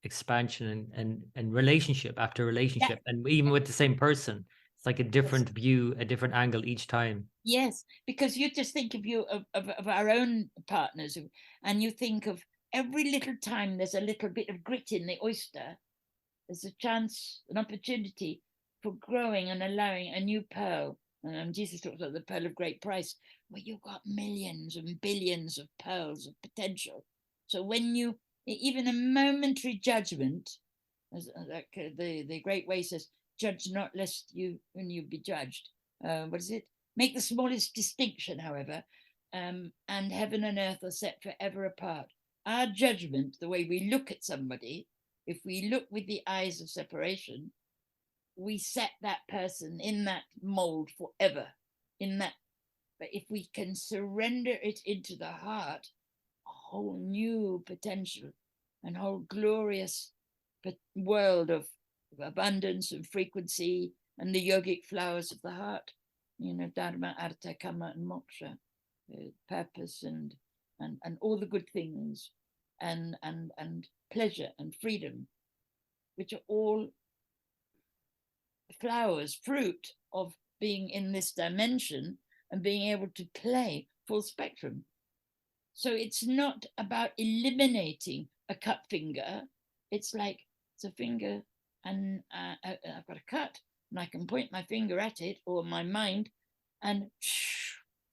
expansion and relationship after relationship, and even with the same person, it's like a different view, a different angle each time. Yes, because you just think of our own partners, and you think of every little time there's a little bit of grit in the oyster, there's a chance, an opportunity for growing and allowing a new pearl. And Jesus talks about the pearl of great price, where you've got millions and billions of pearls of potential. So when you, even a momentary judgment, as like the Great Way says, judge not lest you be judged. What is it? Make the smallest distinction, however, and heaven and earth are set forever apart. Our judgment, the way we look at somebody, if we look with the eyes of separation, we set that person in that mold forever, in that. But if we can surrender it into the heart, a whole new potential and whole glorious world of abundance and frequency and the yogic flowers of the heart, Dharma, Artha, Kama, and Moksha, purpose and all the good things, and pleasure and freedom, which are all flowers, fruit of being in this dimension and being able to play full spectrum. So it's not about eliminating a cut finger. It's like it's a finger, and I've got a cut, and I can point my finger at it or my mind, and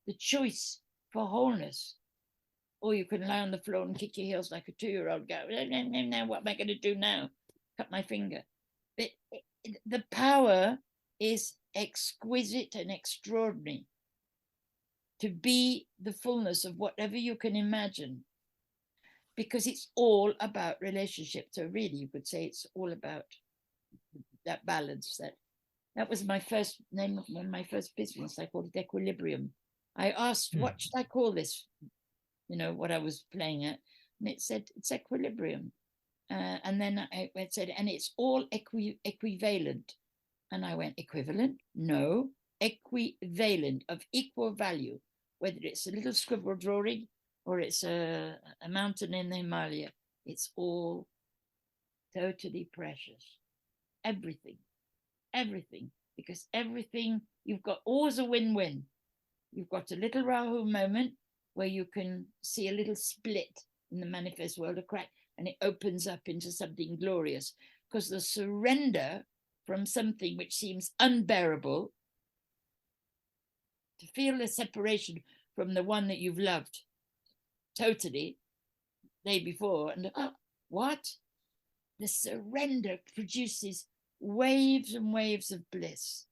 the choice for wholeness. Or you can lie on the floor and kick your heels like a 2-year-old, go, now what am I going to do now? Cut my finger. The power is exquisite and extraordinary, to be the fullness of whatever you can imagine, because it's all about relationship. So really you could say it's all about that balance. That was my first name of my first business. I called it Equilibrium. I asked, what should I call this? What I was playing at, and it said it's Equilibrium. And then it said, and it's all equivalent. And I went, equivalent? No, equivalent, of equal value, whether it's a little scribble drawing or it's a mountain in the Himalaya. It's all totally precious. Everything, because everything, you've got always a win-win. You've got a little Rahu moment where you can see a little split in the manifest world, a crack, and it opens up into something glorious, because the surrender from something which seems unbearable, to feel the separation from the one that you've loved totally the day before, and what? The surrender produces waves and waves of bliss.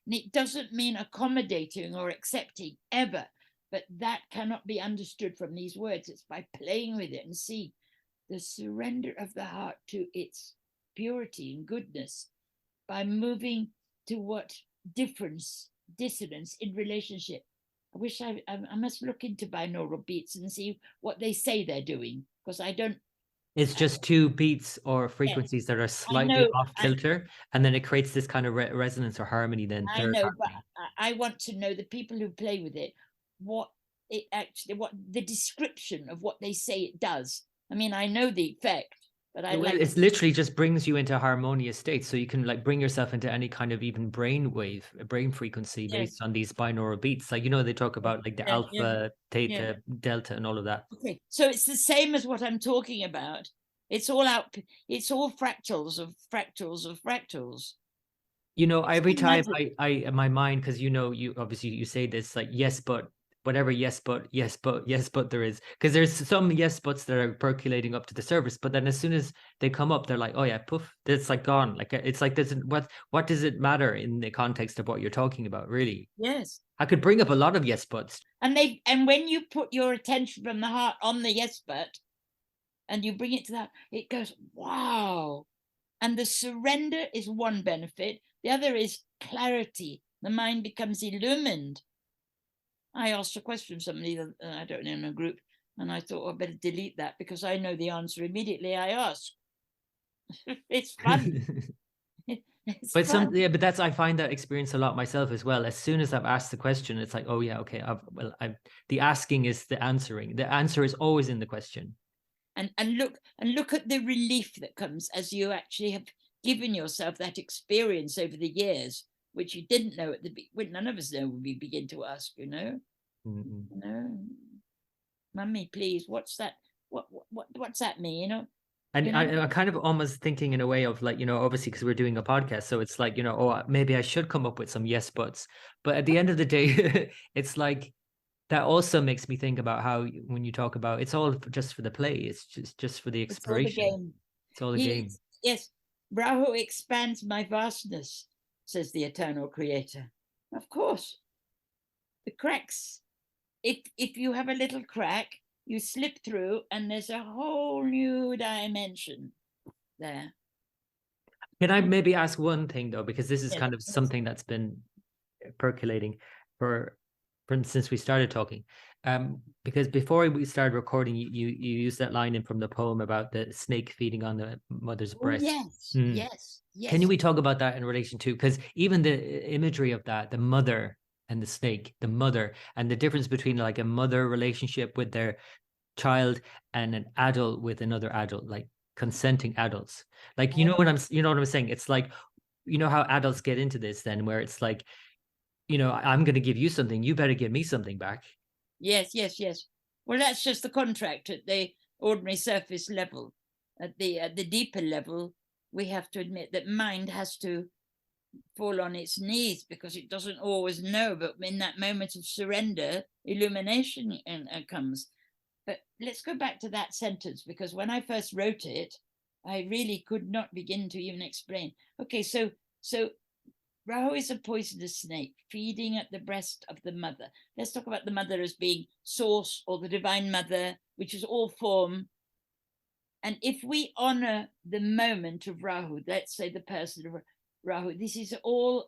And it doesn't mean accommodating or accepting ever, but that cannot be understood from these words. It's by playing with it and see the surrender of the heart to its purity and goodness, by moving to what dissonance in relationship. I wish I must look into binaural beats and see what they say they're doing, because I don't. It's just two beats or frequencies that are slightly off kilter, and then it creates this kind of resonance or harmony. Then I know, but I want to know the people who play with it, what the description of what they say it does, I mean, I know the effect, but I like. It's literally just brings you into a harmonious state, so you can like bring yourself into any kind of even brain frequency Yes, based on these binaural beats. Like, you know, they talk about like the yeah, yeah, alpha, yeah. theta, delta, and all of that. Okay, so it's the same as what I'm talking about. It's all out. It's all fractals of fractals of fractals. You know, It's every all time magic. I my mind, because you know, you obviously you say this like yes, but whatever, yes, but there is, because there's some yes buts that are percolating up to the surface, but then as soon as they come up, they're like, oh yeah, poof, it's like gone. Like it's like doesn't what does it matter in the context of what you're talking about, really? Yes. I could bring up a lot of yes buts. And when you put your attention from the heart on the yes but, and you bring it to that, it goes, wow. And the surrender is one benefit. The other is clarity. The mind becomes illumined. I asked a question of somebody, I don't know, in a group, and I thought, I better delete that because I know the answer immediately I ask. It's fun. It's But fun. yeah, but that's, I find that experience a lot myself as well. As soon as I've asked the question, it's like, oh yeah, okay, the asking is the answering. The answer is always in the question. And look at the relief that comes as you actually have given yourself that experience over the years, which you didn't know at the beginning. None of us know when we begin to ask, Mm-mm. Mummy, please, what's that? What's that mean? And You know. I'm kind of almost thinking in a way of like, you know, obviously because we're doing a podcast, so it's like, you know, oh, maybe I should come up with some yes buts. But at the end of the day, it's like that also makes me think about how when you talk about it's all just for the play, it's just for the It's all the exploration. game. It's all a game. Yes, Rahu expands my vastness, says the eternal creator. Of course, the cracks. If you have a little crack, you slip through, and there's a whole new dimension there. Can I maybe ask one thing though, because this is Yes, kind of yes. something that's been percolating for since we started talking. Because before we started recording, you used that line in from the poem about the snake feeding on the mother's Oh breast. yes, Mm. yes, Can yes. we talk about that in relation to, because even the imagery of that, the mother and the snake, the mother, and the difference between like a mother relationship with their child and an adult with another adult, like consenting adults. Like, you know what I'm saying? It's like, you know how adults get into this then, where it's like, you know, I'm going to give you something, you better give me something back. Yes, yes, yes. Well, that's just the contract at the ordinary surface level. At the deeper level, we have to admit that mind has to fall on its knees because it doesn't always know. But in that moment of surrender, illumination comes. But let's go back to that sentence, because when I first wrote it, I really could not begin to even explain. Okay, so Rahu is a poisonous snake feeding at the breast of the mother. Let's talk about the mother as being source or the divine mother, which is all form. And if we honor the moment of Rahu, let's say the person of Rahu, this is all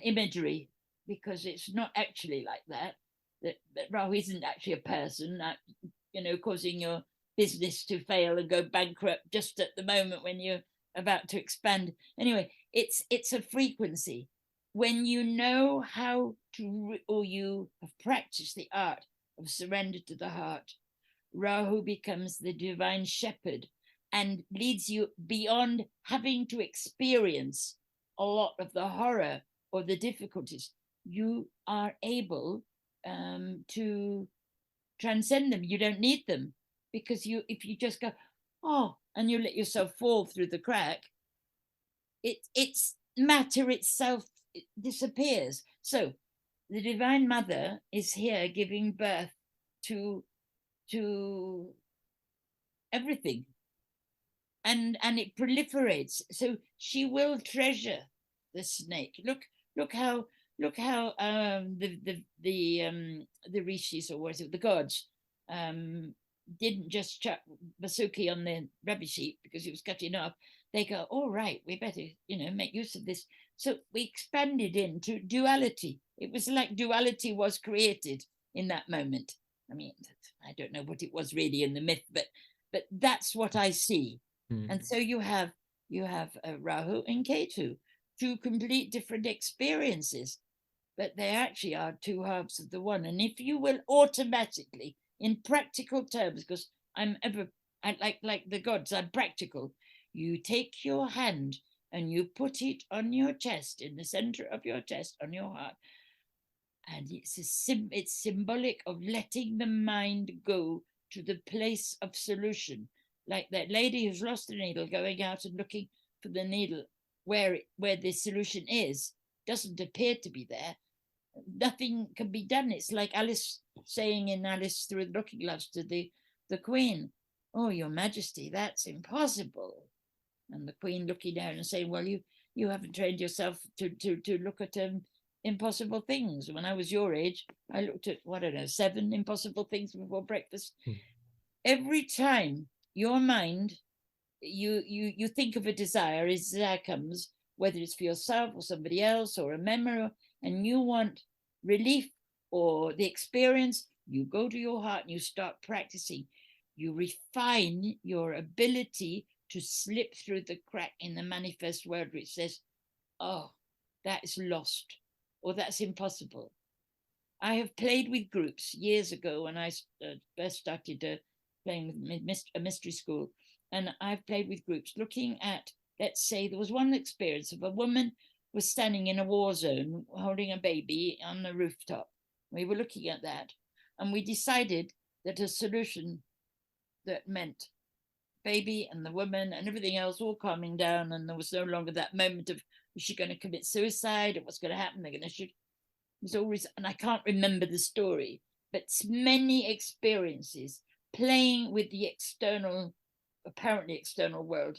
imagery, because it's not actually like that. That Rahu isn't actually a person, causing your business to fail and go bankrupt just at the moment when you're about to expand. Anyway, it's a frequency. When you know how to, or you have practiced the art of surrender to the heart, Rahu becomes the divine shepherd and leads you beyond having to experience a lot of the horror or the difficulties. You are able to transcend them. You don't need them, because if you just go, oh, and you let yourself fall through the crack, it's matter itself, it disappears. So the divine mother is here giving birth to everything, and it proliferates. So she will treasure the snake. Look how the rishis, or what is it, the gods, didn't just chuck Vasuki on the rubbish heap because he was cutting off. They go, all right, we better make use of this. So we expanded into duality. It was like duality was created in that moment. I mean, I don't know what it was really in the myth, but that's what I see. And so you have Rahu and Ketu, two complete different experiences, but they actually are two halves of the one. And if you will automatically, in practical terms, because I'm ever, like the gods, I'm practical. You take your hand and you put it on your chest, in the center of your chest, on your heart. And it's symbolic of letting the mind go to the place of solution. Like that lady who's lost the needle, going out and looking for the needle where the solution is, doesn't appear to be there. Nothing can be done. It's like Alice saying in Alice Through the Looking Glass to the Queen, "Oh, Your Majesty, that's impossible." And the Queen looking down and saying, "Well, you haven't trained yourself to look at impossible things. When I was your age, I looked at, I don't know, 7 impossible things before breakfast." Every time your mind, you think of a desire, a desire comes, whether it's for yourself or somebody else or a memory, and you want relief or the experience, you go to your heart and you start practicing. You refine your ability to slip through the crack in the manifest world which says, "Oh, that is lost," or "That's impossible." I have played with groups years ago when I first started playing with a mystery school. And I've played with groups looking at, let's say, there was one experience of a woman was standing in a war zone holding a baby on the rooftop. We were looking at that, and we decided that a solution that meant baby and the woman and everything else all calming down, and there was no longer that moment of, is she going to commit suicide, or what's going to happen, they're going to shoot. It was always, and I can't remember the story, but many experiences playing with the external, apparently external world,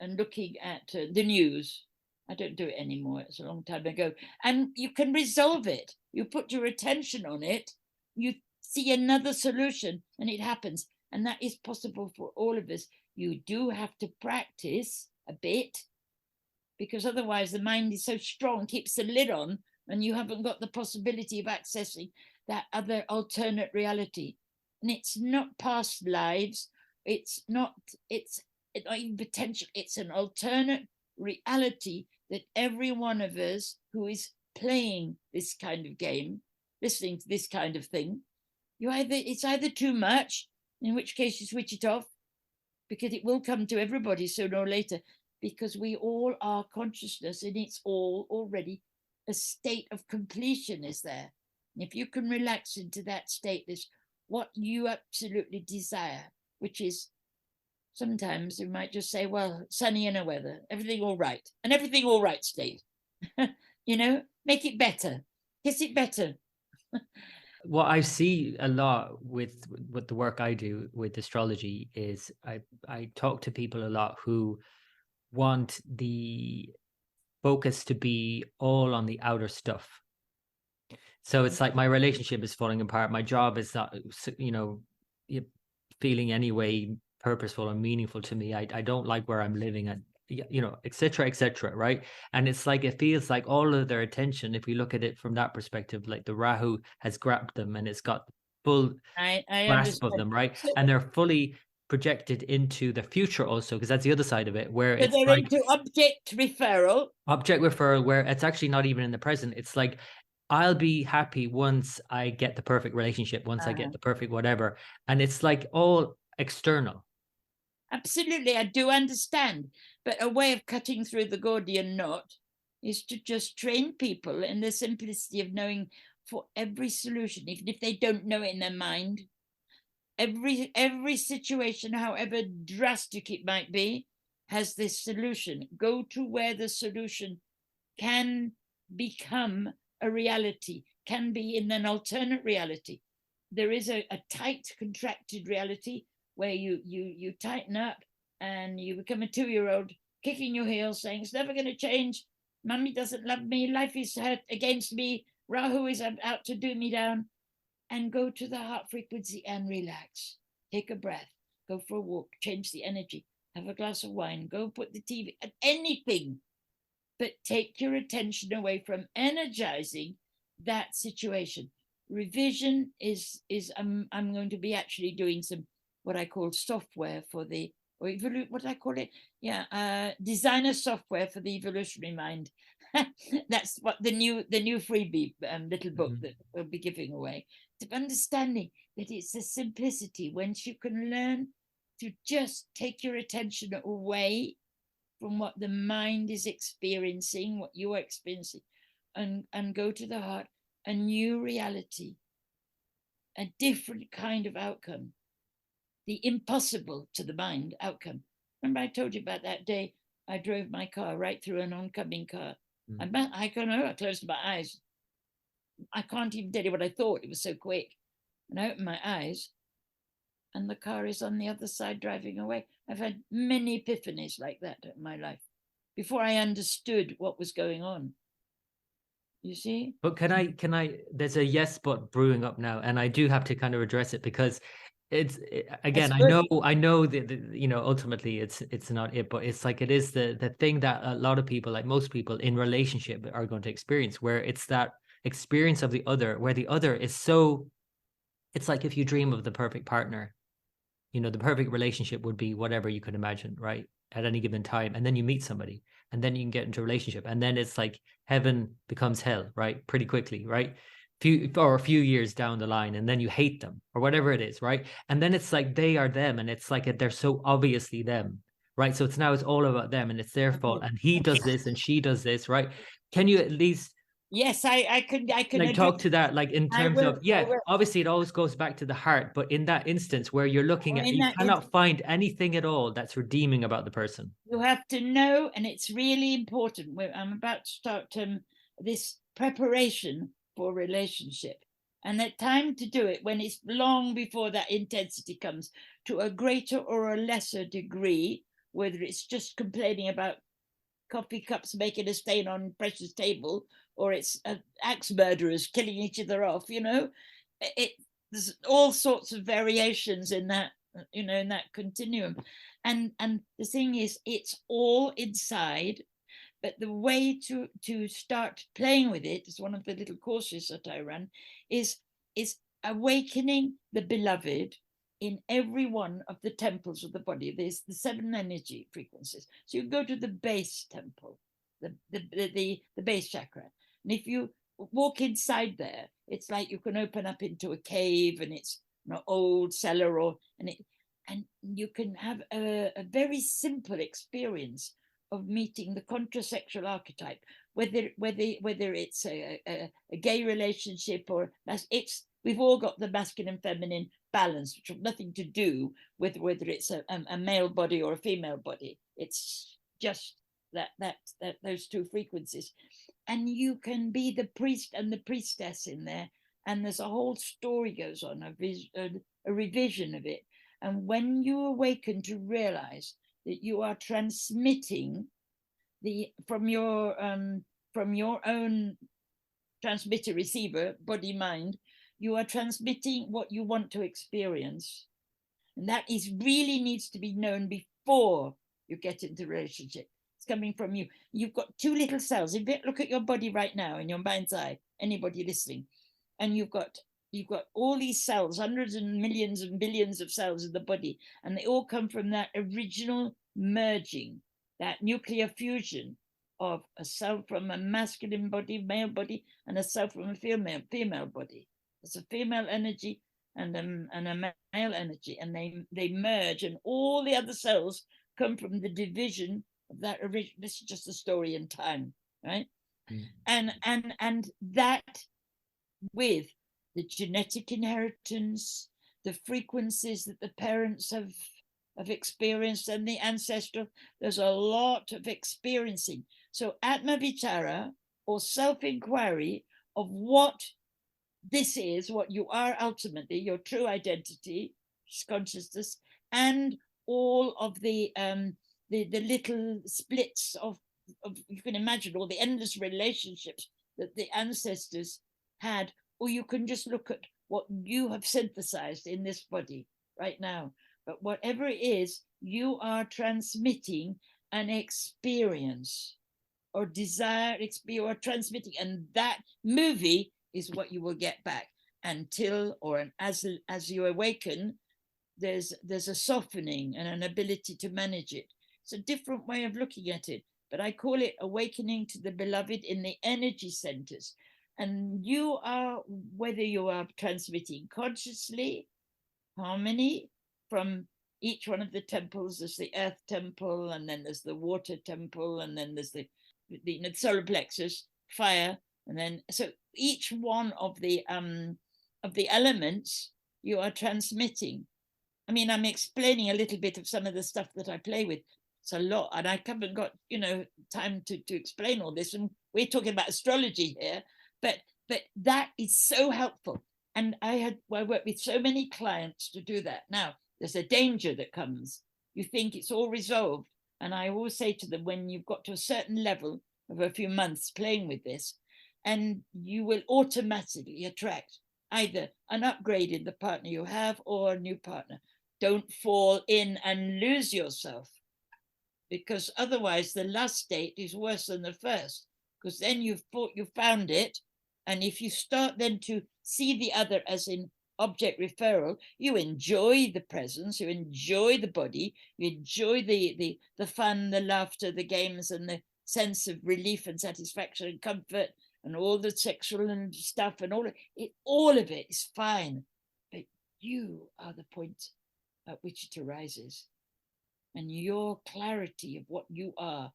and looking at the news. I don't do it anymore, it's a long time ago. And you can resolve it. You put your attention on it, you see another solution, and it happens. And that is possible for all of us. You do have to practice a bit, because otherwise the mind is so strong, keeps the lid on, and you haven't got the possibility of accessing that other alternate reality. And it's not past lives, it's not even potential, it's an alternate reality that every one of us who is playing this kind of game, listening to this kind of thing, it's either too much, in which case you switch it off, because it will come to everybody sooner or later, because we all are consciousness, and it's all already a state of completion is there. And if you can relax into that state, there's what you absolutely desire, which is, sometimes you might just say, well, sunny in a weather, everything all right, and everything all right state. Make it better, kiss it better. What I see a lot with the work I do with astrology is I talk to people a lot who want the focus to be all on the outer stuff. So it's like my relationship is falling apart. My job is not, feeling any way purposeful or meaningful to me. I don't like where I'm living, and etc., etc. Right? And it's like, it feels like all of their attention, if we look at it from that perspective, like the Rahu has grabbed them and it's got full I grasp understand. of them, right? And they're fully projected into the future also, because that's the other side of it, where So it's they're like into object referral, where it's actually not even in the present. It's like, I'll be happy once I get the perfect relationship, once I get the perfect whatever. And it's like all external. Absolutely, I do understand. But a way of cutting through the Gordian knot is to just train people in the simplicity of knowing, for every solution, even if they don't know it in their mind, every situation, however drastic it might be, has this solution. Go to where the solution can become a reality, can be in an alternate reality. There is a tight, contracted reality where you tighten up and you become a 2-year-old kicking your heels, saying, "It's never going to change. Mummy doesn't love me. Life is against me. Rahu is out to do me down." And go to the heart frequency and relax. Take a breath. Go for a walk. Change the energy. Have a glass of wine. Go put the TV, anything. But take your attention away from energizing that situation. Revision is I'm going to be actually doing some what I call software for the, or what I call it, designer software for the evolutionary mind. That's what the new freebie little book Mhm. that we'll be giving away. To understanding that it's a simplicity whence you can learn to just take your attention away from what the mind is experiencing, what you are experiencing, and go to the heart, a new reality, a different kind of outcome, the impossible to the mind outcome. Remember I told you about that day I drove my car right through an oncoming car. I don't know, I closed my eyes. I can't even tell you what I thought. It was so quick. And I opened my eyes and the car is on the other side driving away. I've had many epiphanies like that in my life before I understood what was going on. You see? But there's a yes but brewing up now, and I do have to kind of address it because again, I know that ultimately it's not it, but it's like it is the thing that a lot of people, like most people in relationship, are going to experience, where it's that experience of the other, where the other is so, it's like if you dream of the perfect partner, the perfect relationship would be whatever you could imagine, right? At any given time. And then you meet somebody and then you can get into a relationship. And then it's like heaven becomes hell, right? Pretty quickly, right? A few years down the line, and then you hate them or whatever it is, right? And then it's like they are them, and it's like they're so obviously them, right? So it's all about them and it's their fault. And he does this and she does this, right? Can you at least Yes, I can like talk to that, like in terms of, I will. obviously it always goes back to the heart, but in that instance where you're looking at, you cannot find anything at all that's redeeming about the person. You have to know, and it's really important. I'm about to start this preparation for relationship, and that time to do it when it's long before that intensity comes to a greater or a lesser degree, whether it's just complaining about coffee cups making a stain on precious table, or it's axe murderers killing each other off. There's all sorts of variations in that, in that continuum, and the thing is, it's all inside. But the way to start playing with it is one of the little courses that I run, is awakening the beloved in every one of the temples of the body. There's the 7 energy frequencies. So you go to the base temple, the base chakra. And if you walk inside there, it's like you can open up into a cave, and it's an old cellar, and you can have a very simple experience of meeting the contrasexual archetype, whether it's a gay relationship or we've all got the masculine feminine balance, which have nothing to do with whether it's a male body or a female body. It's just that those 2 frequencies, and you can be the priest and the priestess in there, and there's a whole story goes on, a revision of it. And when you awaken to realize that you are transmitting from your own transmitter receiver, body mind, you are transmitting what you want to experience, and that is really needs to be known before you get into relationship. It's coming from you. You've got 2 little cells. If you look at your body right now in your mind's eye, anybody listening, and you've got all these cells, hundreds and millions and billions of cells in the body, and they all come from that original merging, that nuclear fusion of a cell from a masculine body, male body, and a cell from a female body. It's a female energy and a male energy, and they merge, and all the other cells come from the division of that original. This is just a story in time, right? And that, with the genetic inheritance, the frequencies that the parents have experienced, and the ancestral, there's a lot of experiencing. So Atma Vichara, or self-inquiry of what this is, what you are ultimately, your true identity, consciousness, and all of the little splits of you can imagine all the endless relationships that the ancestors had, or you can just look at what you have synthesized in this body right now. But whatever it is, you are transmitting an experience or desire, you are transmitting, and that movie is what you will get back until, or as you awaken, there's a softening and an ability to manage it. It's a different way of looking at it, but I call it awakening to the beloved in the energy centers. And you are, whether you are transmitting consciously, harmony from each one of the temples. There's the earth temple, and then there's the water temple, and then there's the solar plexus, fire, and then so each one of the elements you are transmitting. I mean, I'm explaining a little bit of some of the stuff that I play with. It's a lot, and I haven't got time to explain all this. And we're talking about astrology here, but that is so helpful. And I work with so many clients to do that. Now, there's a danger that comes. You think it's all resolved. And I always say to them, when you've got to a certain level of a few months playing with this, and you will automatically attract either an upgrade in the partner you have or a new partner. Don't fall in and lose yourself, because otherwise the last state is worse than the first, because then you've thought you found it. And if you start then to see the other as in object referral, you enjoy the presence, you enjoy the body, you enjoy the fun, the laughter, the games, and the sense of relief and satisfaction and comfort, and all the sexual and stuff, and all of it is fine. But you are the point at which it arises. And your clarity of what you are,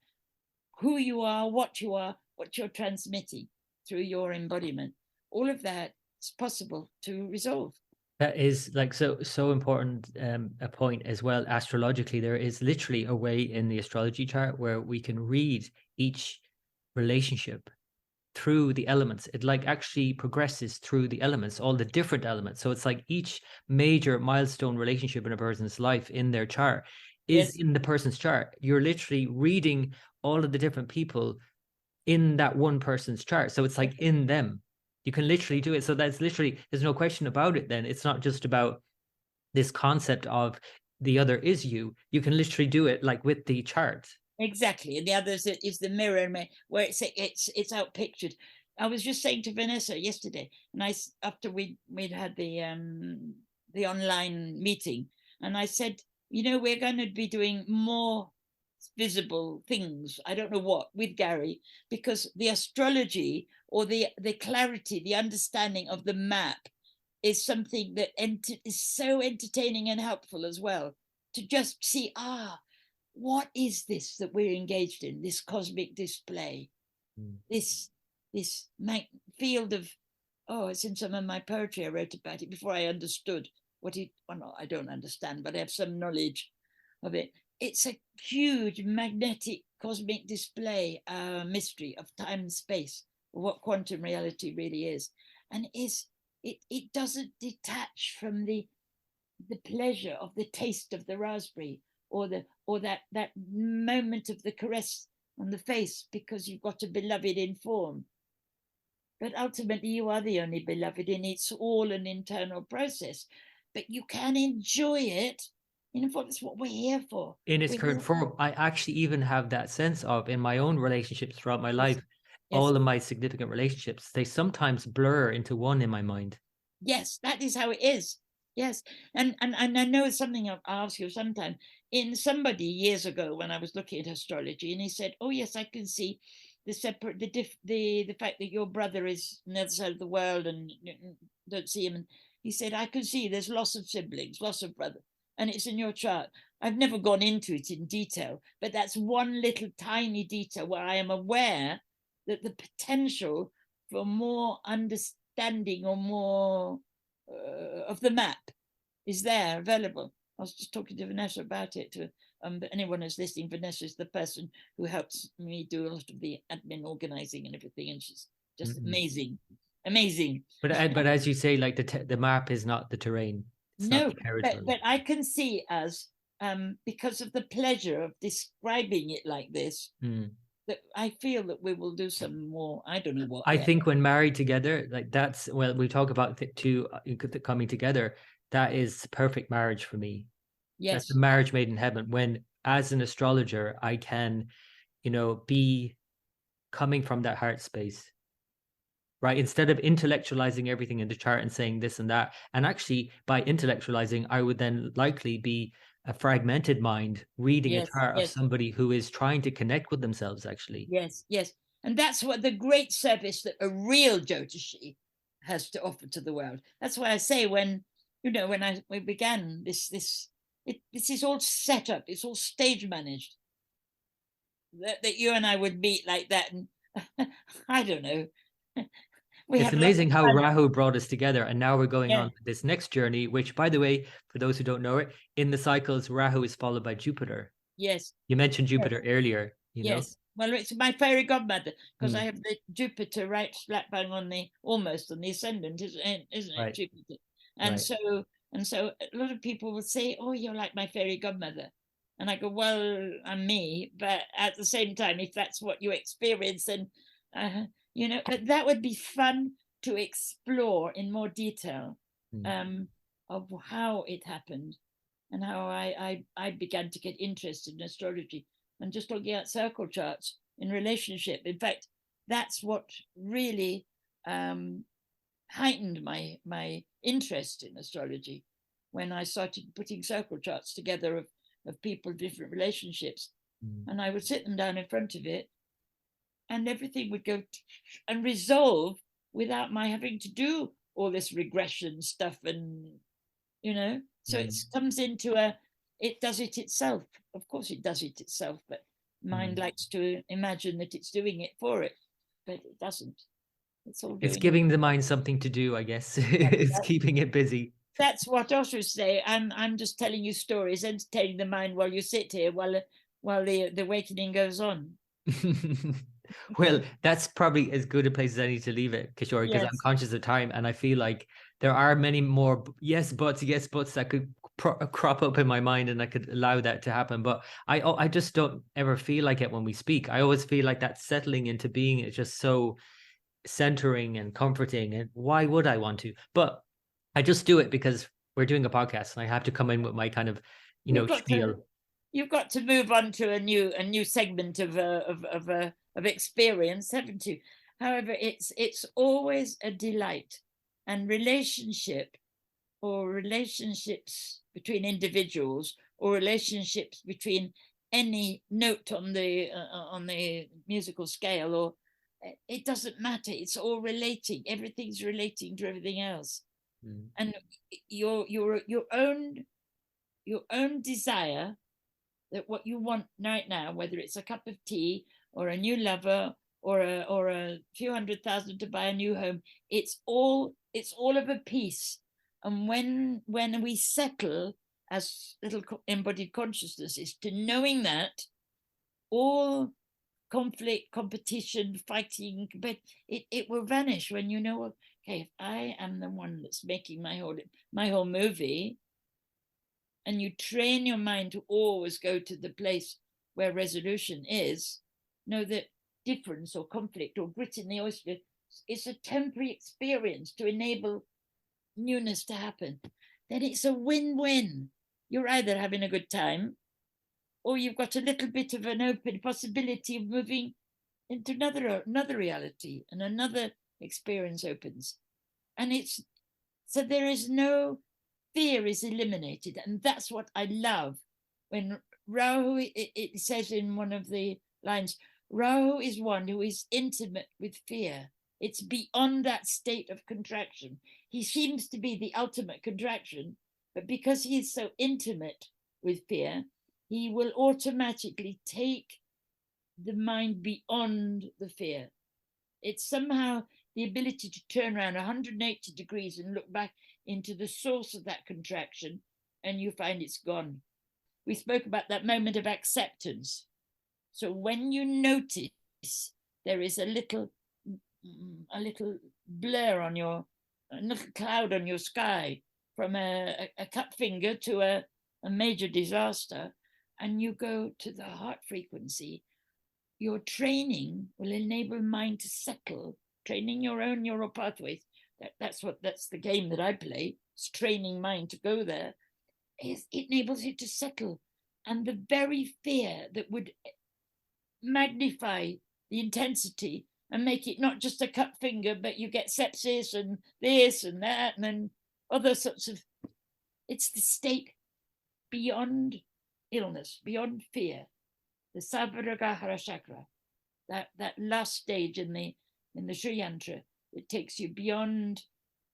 who you are, what you're transmitting through your embodiment, all of that is possible to resolve. That is like so important a point as well. Astrologically, there is literally a way in the astrology chart where we can read each relationship through the elements. It like actually progresses through the elements, all the different elements. So it's like each major milestone relationship in a person's life in their chart is in the person's chart. You're literally reading all of the different people in that one person's chart. So it's like in them. You can literally do it. So that's literally, there's no question about it then. It's not just about this concept of the other is you. You can literally do it like with the chart. Exactly. And the other is the mirror, where it's out pictured. I was just saying to Vanessa yesterday, and after we'd had the online meeting, and I said, we're going to be doing more visible things, I don't know what, with Gary, because the astrology or the clarity, the understanding of the map is something that is so entertaining and helpful as well, to just see, what is this that we're engaged in, this cosmic display, this field of, it's in some of my poetry. I wrote about it before I understood I don't understand, but I have some knowledge of it. It's a huge magnetic cosmic display, mystery of time and space, what quantum reality really is. And it doesn't detach from the pleasure of the taste of the raspberry, or that moment of the caress on the face, because you've got a beloved in form. But ultimately you are the only beloved, and it's all an internal process. But you can enjoy it. That's what we're here for. In its current form. I actually even have that sense of, in my own relationships throughout my life, all of my significant relationships, they sometimes blur into one in my mind. Yes, that is how it is. Yes. And I know it's something I'll ask you sometime. In somebody years ago, when I was looking at astrology, and he said, oh yes, I can see the fact that your brother is on the other side of the world and you don't see him. And he said, I can see there's loss of siblings, loss of brother, and it's in your chart. I've never gone into it in detail, but that's one little tiny detail where I am aware that the potential for more understanding or more of the map is there, available. I was just talking to Vanessa about it. But anyone who's listening, Vanessa is the person who helps me do a lot of the admin organizing and everything, and she's just amazing. But as you say, like the map is not the terrain. It's not the territory. But I can see as because of the pleasure of describing it like this, that I feel that we will do some more. I don't know what. I think when married together, like we talk about two coming together. That is perfect marriage for me. Yes. That's the marriage made in heaven. When, as an astrologer, I can, be coming from that heart space, right? Instead of intellectualizing everything in the chart and saying this and that. And actually, by intellectualizing, I would then likely be a fragmented mind reading a Yes, chart of yes, somebody who is trying to connect with themselves, actually. yes, yes. And that's what the great service that a real Jyotishi has to offer to the world. That's why I say when, you know, when we began this is all set up, it's all stage managed. That you and I would meet like that, and I don't know. We It's have lots of amazing how fun. Rahu brought us together, and now we're going Yeah. on to this next journey, which, by the way, for those who don't know it, in the cycles, Rahu is followed by Jupiter. Yes. You mentioned Yes. Jupiter earlier, you know? Yes. Well, it's my fairy godmother because I Mm, have the Jupiter right slap bang on the almost on the ascendant, isn't it, right, Jupiter? And right. so a lot of people would say, "Oh, you're like my fairy godmother," and I go, "Well, I'm me," but at the same time, if that's what you experience, then you know, but that would be fun to explore in more detail Mm, um, of how it happened and how I began to get interested in astrology and just looking at circle charts in relationship. In fact, that's what really heightened my interest in astrology when I started putting circle charts together of people, different relationships. mm, And I would sit them down in front of it and everything would go and resolve without my having to do all this regression stuff and, you know, so it mm, comes into it does it itself. Of course it does it itself, but mind mm. likes to imagine that it's doing it for it, but it doesn't. It's all It's doing it. giving the mind something to do, I guess. It's keeping it busy. That's what Oshers say. I'm just telling you stories, entertaining the mind while you sit here, while the awakening goes on. Well, that's probably as good a place as I need to leave it, Kishore, because I'm Yes. conscious of time and I feel like there are many more yes buts that could crop up in my mind and I could allow that to happen. But I just don't ever feel like it when we speak. I always feel like that settling into being is just so centering and comforting. And why would I want to? But I just do it because we're doing a podcast and I have to come in with my kind of, You've got to spiel. you've got to move on to a new segment of experience, haven't you? However, it's always a delight, and relationship or relationships between individuals or relationships between any note on the musical scale, or it doesn't matter. It's all relating. Everything's relating to everything else, Mm, and your own desire that what you want right now, whether it's a cup of tea or a new lover or a few 100,000 to buy a new home, it's all of a piece. And when we settle as little embodied consciousnesses to knowing that all conflict, competition, fighting, but it will vanish when you know, okay, if I am the one that's making my whole movie, and you train your mind to always go to the place where resolution is, know that difference or conflict or grit in the oyster is a temporary experience to enable newness to happen. Then it's a win-win. You're either having a good time or you've got a little bit of an open possibility of moving into another reality, and another experience opens. And it's so there is no fear is eliminated. And that's what I love. When Rahu, it says in one of the lines, Rahu is one who is intimate with fear. It's beyond that state of contraction. He seems to be the ultimate contraction, but because he is so intimate with fear, he will automatically take the mind beyond the fear. It's somehow the ability to turn around 180 degrees and look back into the source of that contraction, and you find it's gone. We spoke about that moment of acceptance. So when you notice there is a little blur on a little cloud on your sky, from a cut finger to a major disaster, and you go to the heart frequency, your training will enable mind to settle, training your own neural pathways. That's the game that I play. It's training mind to go there. It enables it to settle. And the very fear that would magnify the intensity and make it not just a cut finger, but you get sepsis and this and that, and then other sorts of, it's the state beyond illness, beyond fear. The Savaragahara chakra, that last stage in the Sri Yantra, it takes you beyond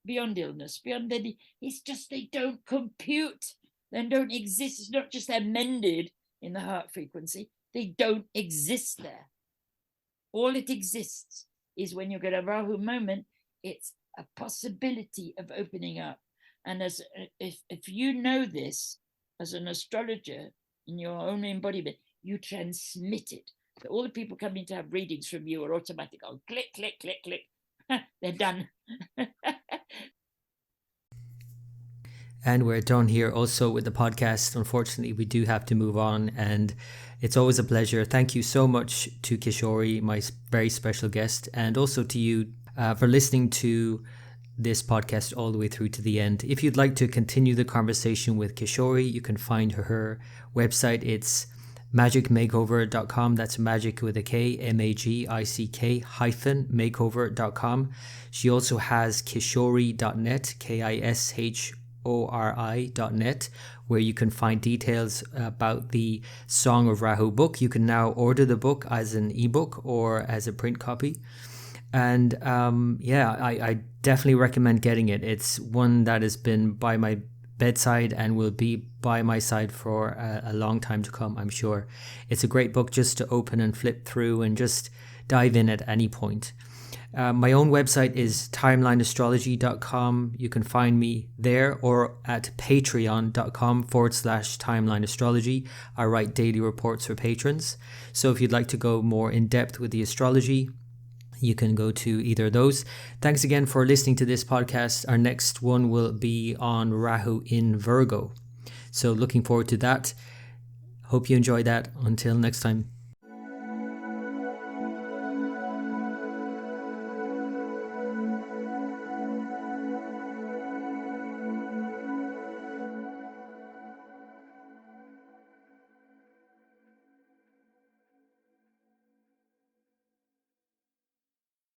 illness, beyond any. It's just they don't compute, they don't exist. It's not just they're mended in the heart frequency, they don't exist there. All it exists is when you get a Rahu moment, it's a possibility of opening up. And as if you know this as an astrologer in your own embodiment, you transmit it. So all the people coming to have readings from you are automatic. Oh, click, click, click, click. They're done. And we're done here also with the podcast. Unfortunately, we do have to move on, and it's always a pleasure. Thank you so much to Kishori, my very special guest, and also to you for listening to this podcast all the way through to the end. If you'd like to continue the conversation with Kishori, you can find her website. It's magicmakeover.com. That's magic with a K, MAGICK -makeover.com. She also has kishori.net, KISHORI.net, where you can find details about the Song of Rahu book. You can now order the book as an ebook or as a print copy. And I definitely recommend getting it. It's one that has been by my bedside and will be by my side for a long time to come, I'm sure. It's a great book just to open and flip through and just dive in at any point. My own website is timelineastrology.com. You can find me there or at patreon.com/timelineastrology. I write daily reports for patrons. So if you'd like to go more in depth with the astrology, you can go to either of those. Thanks again for listening to this podcast. Our next one will be on Rahu in Virgo. So looking forward to that. Hope you enjoy that. Until next time.